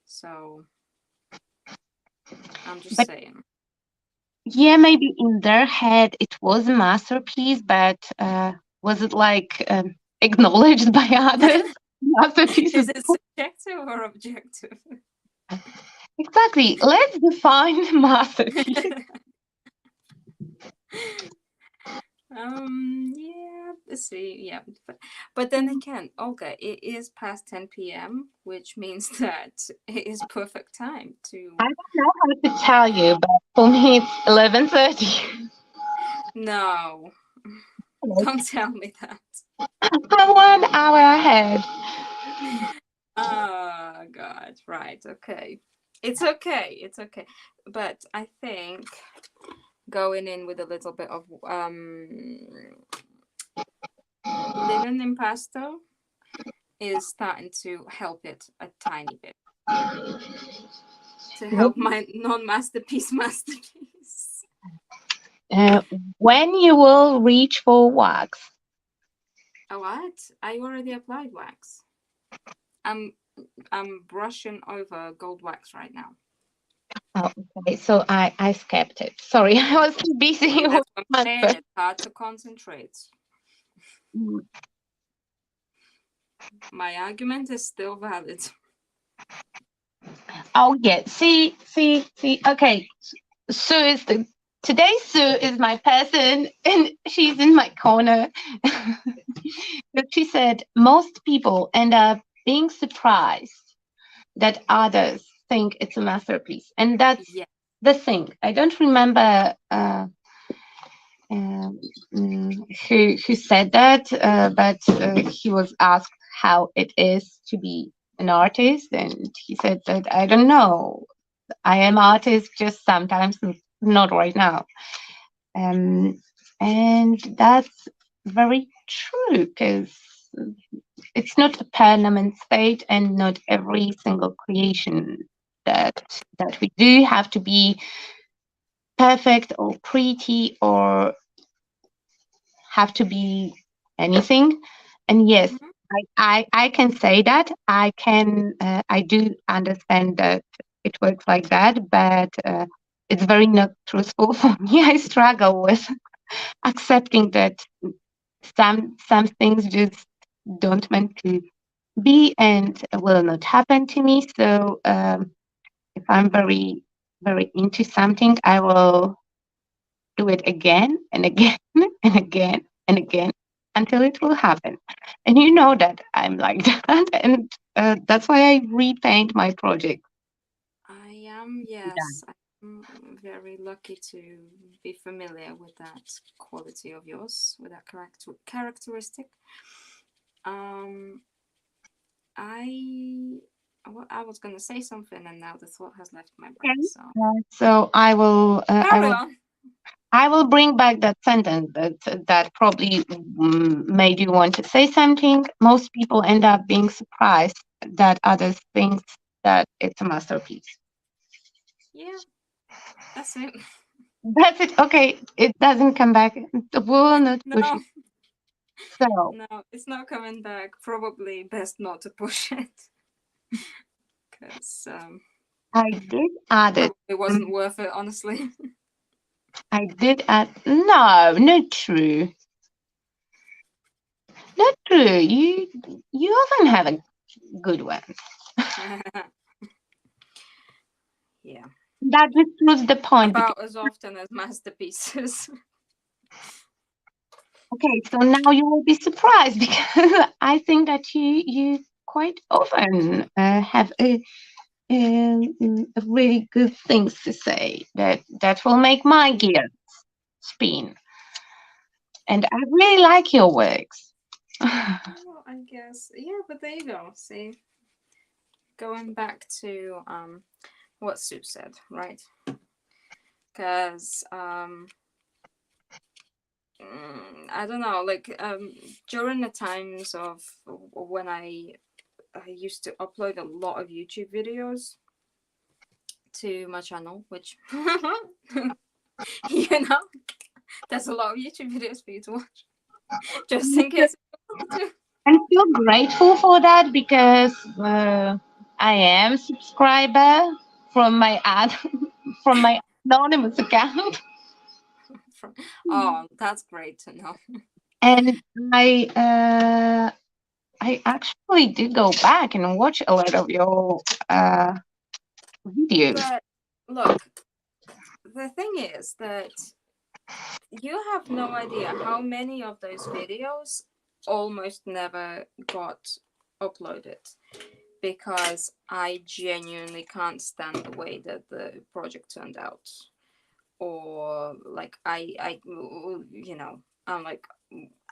So I'm just but saying. yeah, maybe in their head it was a masterpiece, but was it like acknowledged by others? Masterpieces. Is it subjective or objective? Exactly. Let's define masterpiece. Yeah, let's see. Yeah, but then again, Olga, it is past 10 p.m., which means that it is perfect time I to. don't know how to tell you, but for me it's 11:30. No, don't tell me that. I'm 1 hour ahead. Oh God, right, okay. It's okay, it's okay. But I think going in with a little bit of linen impasto is starting to help it a tiny bit. To help my non-masterpiece masterpiece. Uh, when you will reach for wax. Oh, what? I already applied wax. I'm I'm brushing over gold wax right now. Oh, okay. So I skipped it. Sorry, I was too busy See, with that's what I'm saying. answer. It's hard to concentrate. Mm. My argument is still valid. Oh yeah. See. Okay. Sue is the today. Sue is my person, and she's in my corner. But she said most people end up being surprised that others think it's a masterpiece, and that's Yeah. the thing. I don't remember who said that, but he was asked how it is to be an artist, and he said that I don't know. I am artist, just sometimes, not right now. Um, and that's very true because it's not a permanent state, and not every single creation that we do have to be perfect or pretty or have to be anything. And yes, Mhm. I can say that I do understand that it works like that, but it's very not truthful for me. I struggle with accepting that some things just don't meant to be and will not happen to me. So if I'm very into something, I will do it again and again and again and again until it will happen. And you know that I'm like that, and that's why I repaint my project. I am, yes. I'm very lucky to be familiar with that quality of yours, with that characteristic. Um, I well, I was gonna say something, and now the thought has left my brain. Okay. So So carry on. I will bring back that sentence that probably made you want to say something. Most people end up being surprised that others think that it's a masterpiece. Yeah, that's it. That's it. Okay, it doesn't come back. The will not push it. No, So no, it's not coming back. Probably best not to push it, because I did add it. probably wasn't worth it, honestly. I did add. No, not true. Not true. You often have a good one. Yeah. that just proves the point. Because, about as often as masterpieces. okay, so now you will be surprised because I think that you quite often have a really good things to say that will make my gears spin. And I really like your works. Well, I guess, yeah, but there you go. See, going back to what Sue said, right? Because I don't know, like during the times of when I used to upload a lot of YouTube videos to my channel, which you know, there's a lot of YouTube videos for you to watch, just in case. I'm so grateful for that because I am subscriber from my ad from my anonymous account, Oh, that's great to know. and I actually did go back and watch a lot of your videos. But look, the thing is that you have no idea how many of those videos almost never got uploaded because I genuinely can't stand the way that the project turned out. Or like you know, I'm like,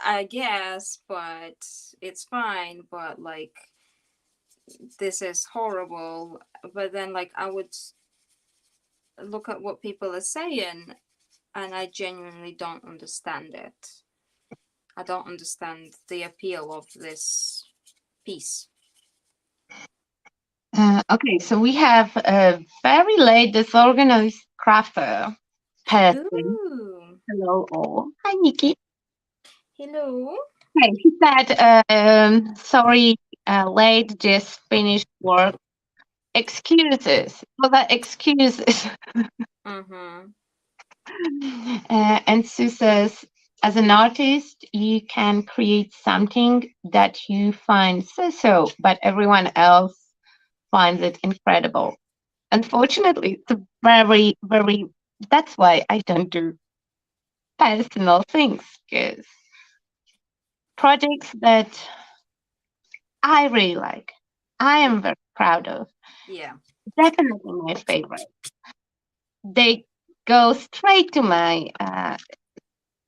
I guess, but it's fine, but like this is horrible. But then like I would look at what people are saying and I genuinely don't understand it. I don't understand the appeal of this piece. Okay, so we have a very late disorganized crafter person. Ooh. Hello, all. Hi, Nikki. Hello. Okay, he said, sorry, late, just finished work. Excuses. Well, that excuses. Mm-hmm. And Sue says, as an artist, you can create something that you find so, but everyone else finds it incredible. Unfortunately, it's a very, that's why I don't do personal things, because projects that I really like, I am very proud of, Yeah. definitely my favorite. They go straight to my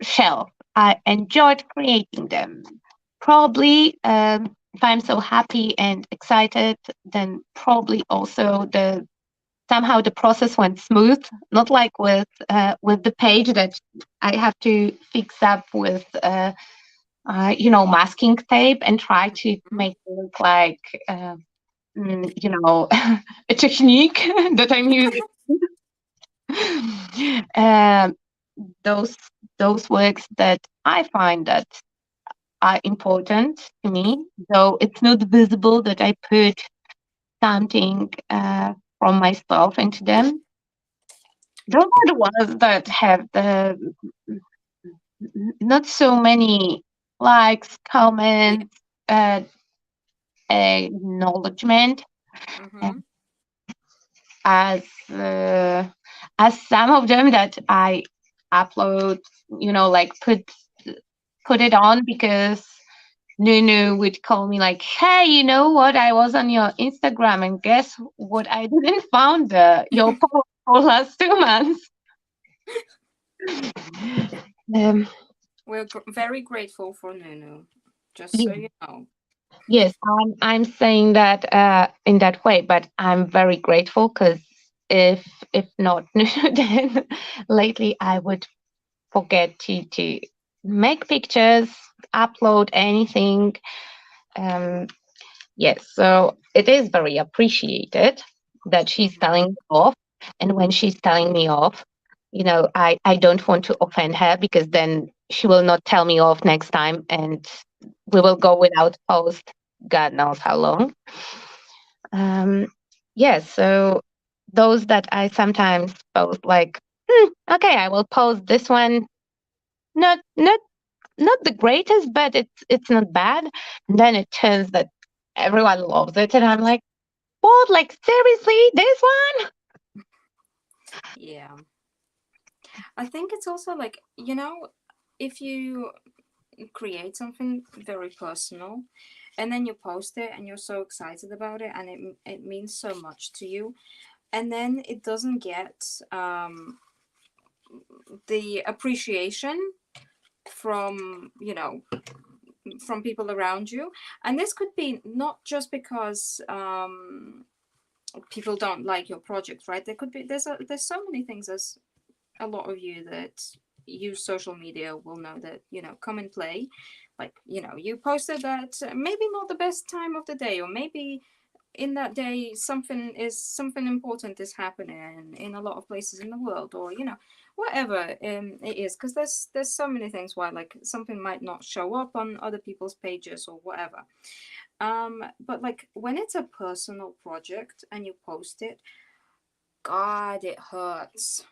shelf. I enjoyed creating them. Probably, if I'm so happy and excited, then probably also the somehow the process went smooth. Not like with the page that I have to fix up with masking tape and try to Mm-hmm. make it look like you know a technique that I'm using. um, those those works that I find that are important to me, though it's not visible that I put something from myself into them. Those are the ones that have the not so many likes, Yeah. comments, uh, acknowledgement uh, Mm-hmm. as uh, as some of them that I upload, like put it on because Nunu would call me like, "Hey, you know what? I was on your Instagram, and guess what? I didn't found your post for last 2 months." Um, We're very grateful for Nunu, just so yes, you know. yes, I'm saying that in that way, but I'm very grateful because if not Nunu, then lately I would forget to make pictures, upload anything. Um, Yes, so it is very appreciated that she's Mm-hmm. telling me off. And when she's telling me off, I don't want to offend her because then she will not tell me off next time and we will go without post God knows how long. Um, yes, so those that I sometimes post like, okay, I will post this one. Not the greatest, but it's not bad. And then it turns that everyone loves it, and I'm like, what? Like seriously, this one? Yeah. I think it's also like, if you create something very personal and then you post it and you're so excited about it and it means so much to you, and then it doesn't get the appreciation from, from people around you. And this could be not just because people don't like your project, right? There could be there's so many things, as a lot of you that use social media will know, that come and play. Like, you posted that maybe not the best time of the day, or maybe in that day something important is happening in a lot of places in the world, or whatever it is, because there's so many things why like something might not show up on other people's pages or whatever. But like when it's a personal project and you post it, God, it hurts.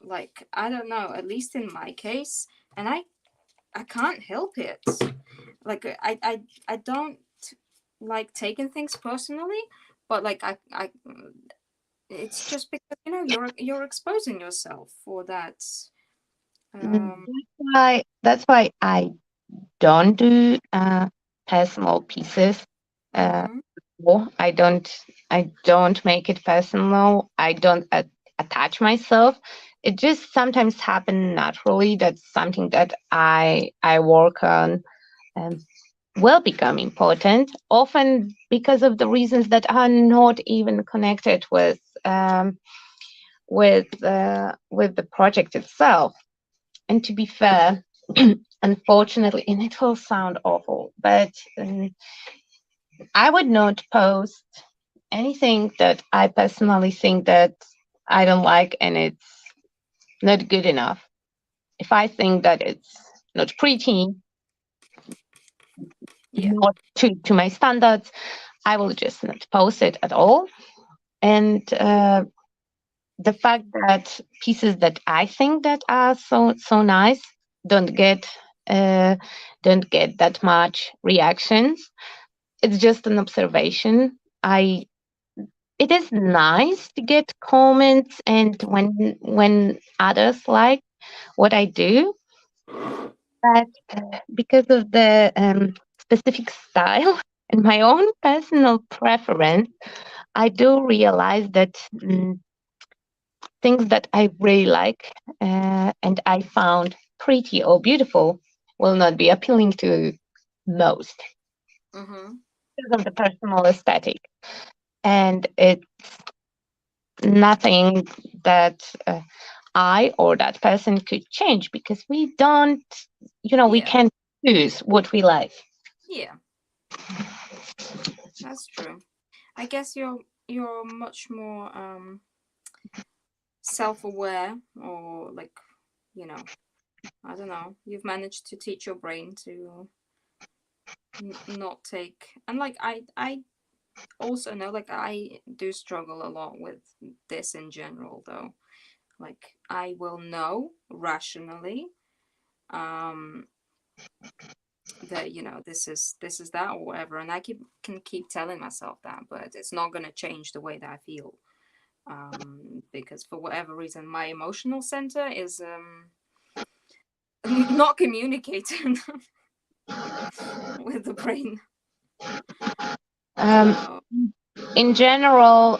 Like, I don't know, at least in my case, and I can't help it. Like, I don't like taking things personally, but like I it's just because you're exposing yourself for that. Um, That's why I don't do personal pieces. Uh, mhm, or I don't make it personal. I don't attach myself. It just sometimes happen naturally. That's something that I work on. Um, will become important, often because of the reasons that are not even connected with the project itself. And to be fair, unfortunately, and it will sound awful, but I would not post anything that I personally think that I don't like and it's not good enough. If I think that it's not pretty, yeah. not to my standards, I will just not post it at all. And the fact that pieces that I think that are so nice don't get uh, don't get that much reactions. It's just an observation. I It is nice to get comments and when others like what I do, but because of the specific style and my own personal preference, I do realize that things that I really like and I found pretty or beautiful will not be appealing to most Mhm. because of the personal aesthetic. And it's nothing that I or that person could change because we don't, we Yeah. can't choose what we like. Yeah. That's true. I guess you're much more self-aware, or like, you know, I don't know. You've managed to teach your brain to not take, and like I also know, like I do struggle a lot with this in general though. Like I will know rationally um that this is that or whatever, and I can keep telling myself that, but it's not going to change the way that I feel, because for whatever reason my emotional center is not communicating with the brain. Um, So in general,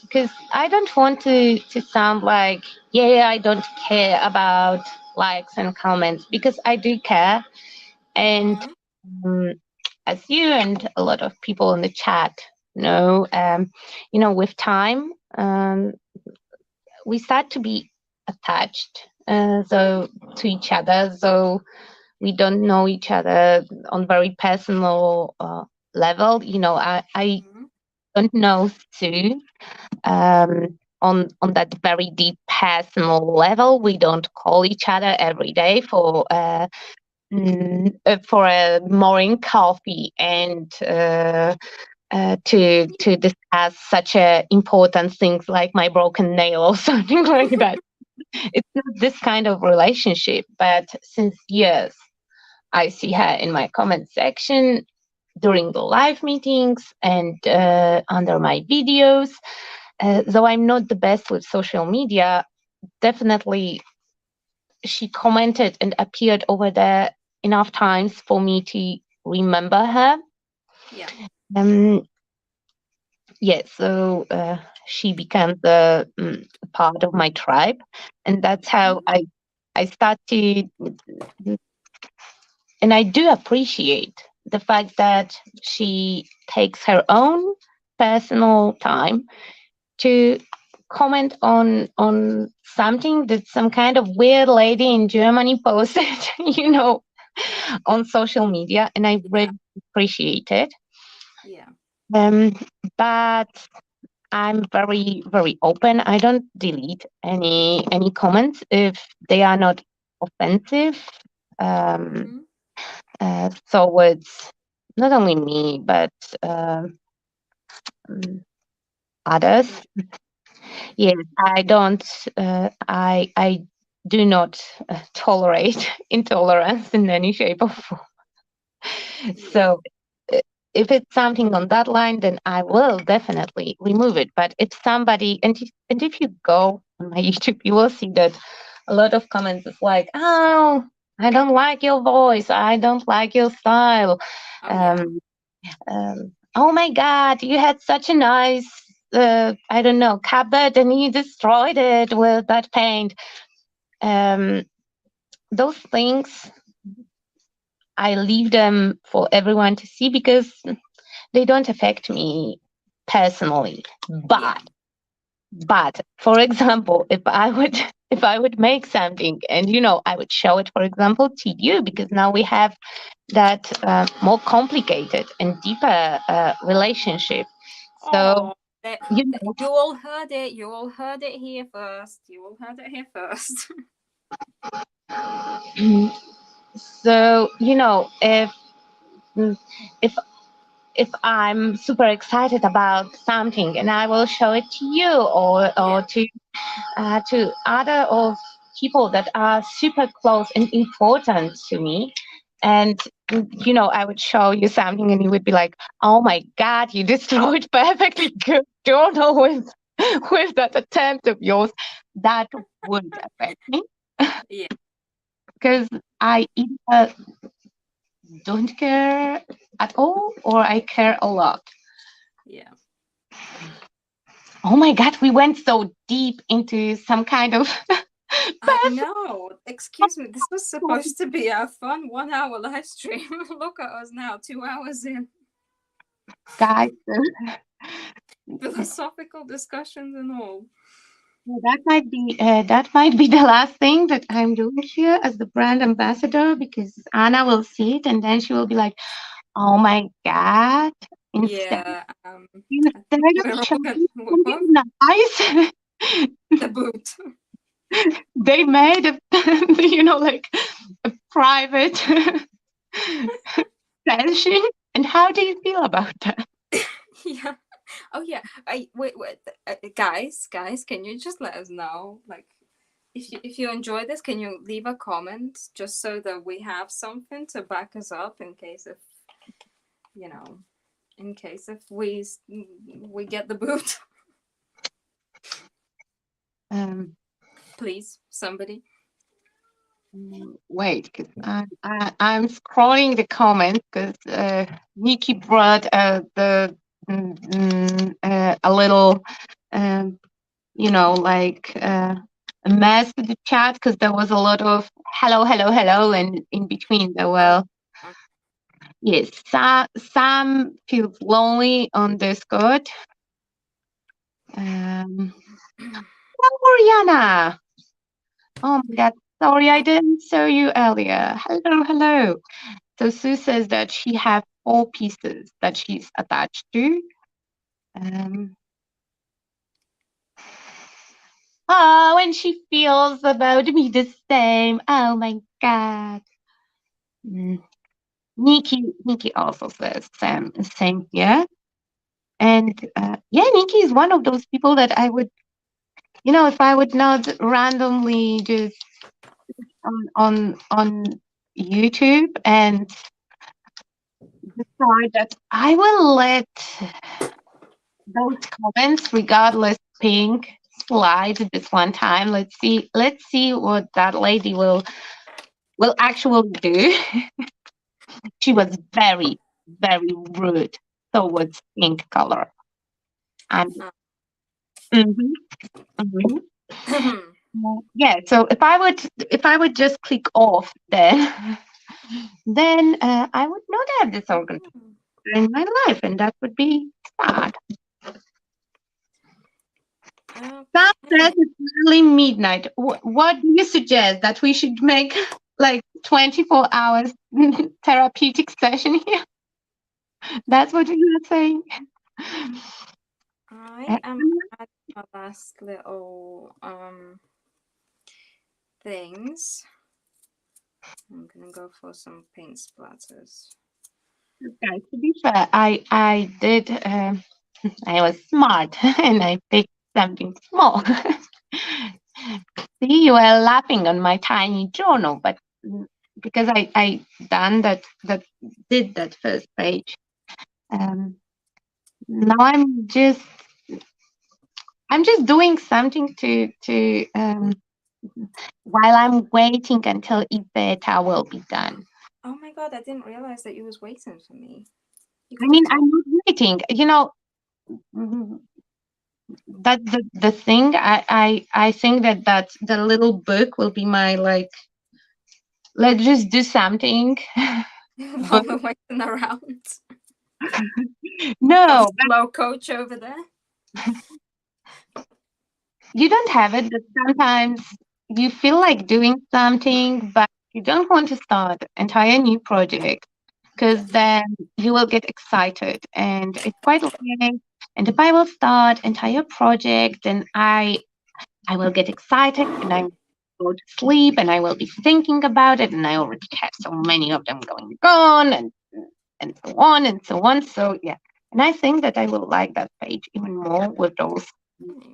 because I don't want to sound like, yeah, I don't care about likes and comments because I do care. And mhm, um, as you and a lot of people in the chat know, with time, we start to be attached so to each other. So we don't know each other on very personal level. I mhm, don't know Sue on that very deep personal level. We don't call each other every day for a morning coffee and to discuss such important things like my broken nail or something like that. It's not this kind of relationship, but since years I see her in my comment section during the live meetings and under my videos. though I'm not the best with social media, definitely she commented and appeared over there enough times for me to remember her. Yeah. Um, yeah, so she became the part of my tribe, and that's how Mhm. I started. And I do appreciate the fact that she takes her own personal time to comment on something that some kind of weird lady in Germany posted, on social media, and I Yeah. really appreciate it. Yeah. Um, but I'm very, very open. I don't delete any comments if they are not offensive. Um, Mhm. Towards not only me but mm, others. Yeah. Yes, I don't. I do not tolerate intolerance in any shape or form. Yeah. So uh, if it's something on that line, then I will definitely remove it. But if somebody and if you go on my YouTube, you will see that a lot of comments is like, "Oh, I don't like your voice. I don't like your style." Oh yeah. Um, oh my God, you had such a nice, I don't know, cupboard and you destroyed it with that paint. Um, those things, I leave them for everyone to see because they don't affect me personally. Yeah. But for example, if I would if I would make something and I would show it, for example, to you because now we have that more complicated and deeper relationship. So Oh, that, you you all heard it. You all heard it here first. You all heard it here first. know, so mm, if if I'm super excited about something and I will show it to you or Yeah. to other of people that are super close and important to me. And I would show you something, and you would be like, "Oh my God, you destroyed perfectly good journal with that attempt of yours." That would affect me Yeah. because I either don't care at all or I care a lot. Yeah. Oh my God, we went so deep into some kind of I know. Excuse me. This was supposed to be a fun 1 hour live stream. Look at us now, 2 hours in. guys. Philosophical discussions and all. That might be the last thing that I'm doing here as the brand ambassador because Anna will see it and then she will be like, "Oh my God!" Instead, Yeah. I instead think of we're all gonna. showing What? something nice, The boot. they made a like a private session. And how do you feel about that? Yeah. Oh yeah. I wait. Guys, can you just let us know, like, if you enjoy this, can you leave a comment just so that we have something to back us up in case if you know, in case if we get the boot. Um, Please, somebody. Wait, because I'm scrolling the comments because Nikki brought a little um, like a mess to the chat because there was a lot of hello, hello, hello, and in between there Oh, were yes, Sam feels lonely on Discord. Oh, Oriana. Oh my God, sorry I didn't show you earlier. Hello, hello. So Sue says that she has 4 pieces that she's attached to. Um, and she feels about me the same. Oh my God. Mm. Nikki also says same here. And yeah, Nikki is one of those people that I would, if I would not randomly just on YouTube and decide that I will let those comments, regardless pink, slide this one time. Let's see what that lady will actually do. She was very, very rude towards pink color. And mhm, mhm. Yeah, so if I would just click off, then I would not have this organ in my life, and that would be sad. Sam says Okay. it's nearly midnight. What do you suggest that we should make like 24 hours therapeutic session here? That's what you are saying. I am at my last little things. I'm gonna go for some paint splatters. Okay, to be fair, I did. I was smart and I picked something small. See, you were laughing on my tiny journal, but because I done that did that first page. Um, now I'm just doing something to while I'm waiting until Iveta will be done. Oh my god, I didn't realize that you was waiting for me. You I could have mean, told. I'm not waiting. You know, mm, that the thing. I think that the little book will be my like. Let's just do something. While But we're waiting around for the no, slow coach over there. you don't have it, but sometimes you feel like doing something, but you don't want to start an entire new project because Yes. then you will get excited and it's quite okay. And if I will start entire project, then I will get excited and I go to sleep and I will be thinking about it and I already have so many of them going on and so on and so on. So yeah. And I think that I will like that page even more with those Hmm.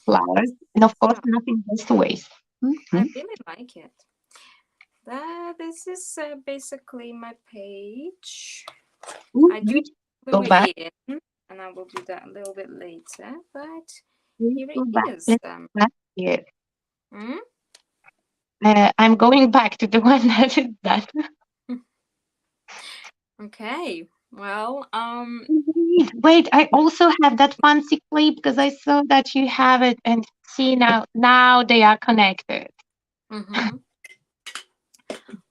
flowers. And of course, Yeah, nothing goes to waste. I Mhm. really like it. This is basically my page. Ooh, I do you glue go back. it in, and I will do that a little bit later. But You here it go back. is. Let's go back here. Hmm? I'm going back to the one that is done. Okay. Well, Wait, I also have that fancy clip because I saw that you have it and see now they are connected. mhm.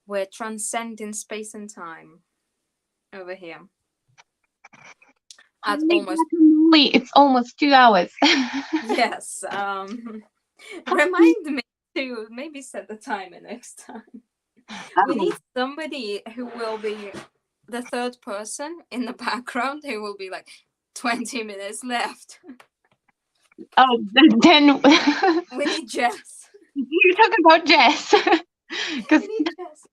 We're transcending space and time over here Oh at my almost. God, Emily, it's almost 2 hours. Yes. Remind me to maybe set the timer next time. We Oh, need somebody who will be the third person in the background who will be like 20 minutes left. oh, then We need Jess. you talk about Jess because We need Jess.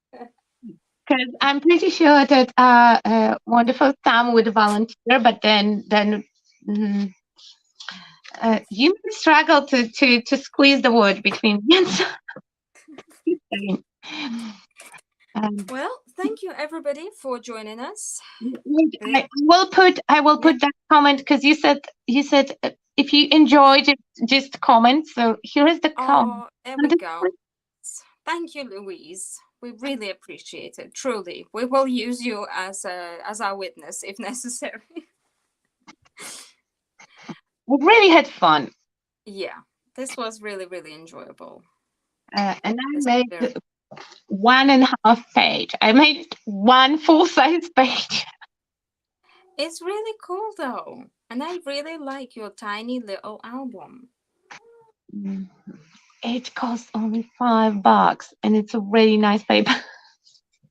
I'm pretty sure that wonderful Sam would volunteer, but then mm, you might struggle to squeeze the word between me and Sam. Um, Well, thank you everybody for joining us. wait, This, I will yeah. put that comment because you said if you enjoyed it, just comment. So here is the comment. Oh, there we go. Thank you, Louise. We really appreciate it. Truly, we will use you as our witness if necessary. We really had fun, Yeah, this was really enjoyable. and I This was very. made 1.5 page. I made one full size page. It's really cool though, and I really like your tiny little album. Mm. It costs only $5, and it's a really nice paper.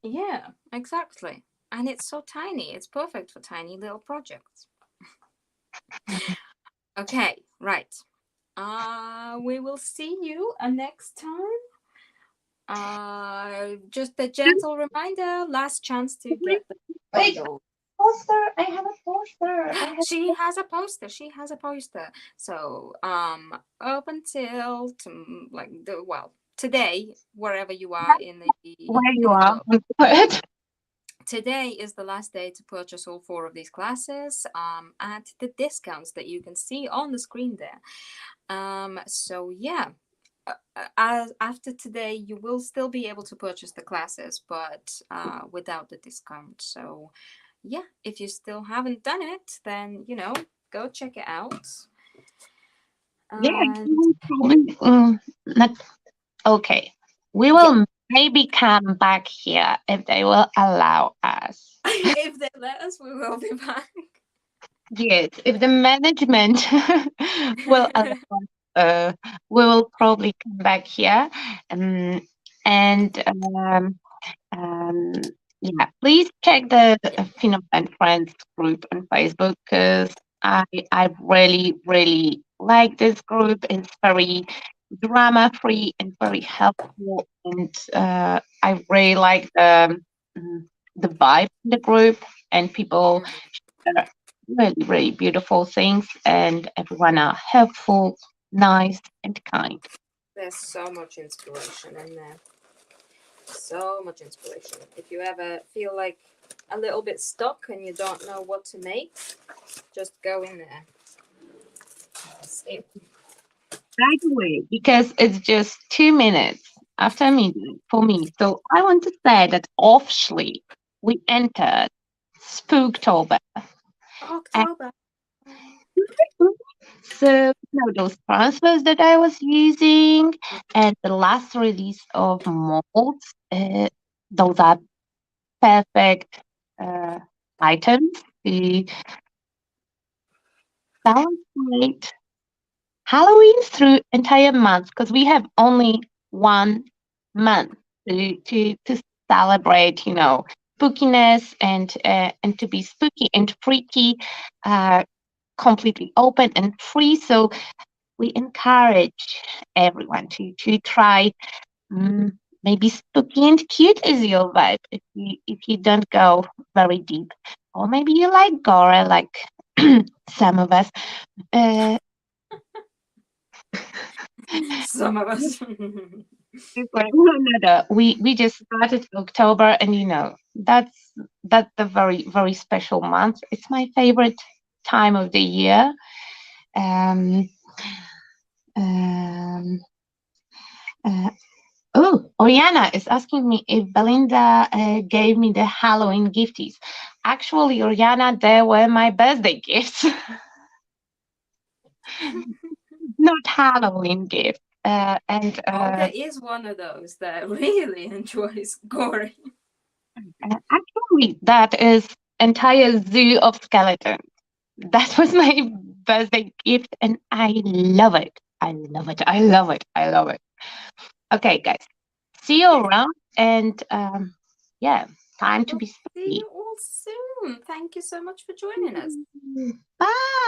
Yeah, exactly. And it's so tiny. It's perfect for tiny little projects. Okay, right. We will see you next time. Just a gentle reminder, last chance to get the Wait, bundle. poster! I have a poster. I have. She has a poster. She has a poster. So, up until like the today, wherever you are Where in you the are world, on the word. today is the last day to purchase all 4 of these classes at the discounts that you can see on the screen there. So yeah, as after today, you will still be able to purchase the classes, but without the discount. So yeah, if you still haven't done it, then go check it out. Yeah, And you will probably, not okay. We yeah, will maybe come back here if they will allow us. if they let us, we will be back. Yes, if the management will allow us, we will probably come back here. Um, and um, yeah, please check the Finnabair Friends group on Facebook because I really really like this group. It's very drama free and very helpful, and I really like the vibe in the group and people Mhm. share really really beautiful things, and everyone are helpful, nice, and kind. There's so much inspiration in there. So much inspiration. If you ever feel like a little bit stuck and you don't know what to make, just go in there. See. Right away, because it's just 2 minutes after midnight for me. So I want to say that officially we entered Spooktober. And October. so those transfers that I was using and the last release of molds, those are perfect uh, items to celebrate Halloween through entire month because we have only 1 month to celebrate, spookiness and to be spooky and freaky, uh, completely open and free. So we encourage everyone to try. Mm, Maybe spooky and cute is your vibe if you don't go very deep, or maybe you like gore like some of us. Uh, Some of us. Like, another. We just started October, and that's the very very special month. It's my favorite time of the year. Um, um, uh, oh, Oriana is asking me if Belinda gave me the Halloween gifties. Actually, Oriana, they were my birthday gifts, not Halloween gifts. And Oh, there is one of those that really enjoys gory. actually, that is entire zoo of skeletons. That was my birthday gift, and I love it. I love it. I love it. I love it. Okay, guys, see you Yes, around, and yeah, time to we'll be see spooky. you all soon. Thank you so much for joining us. Bye.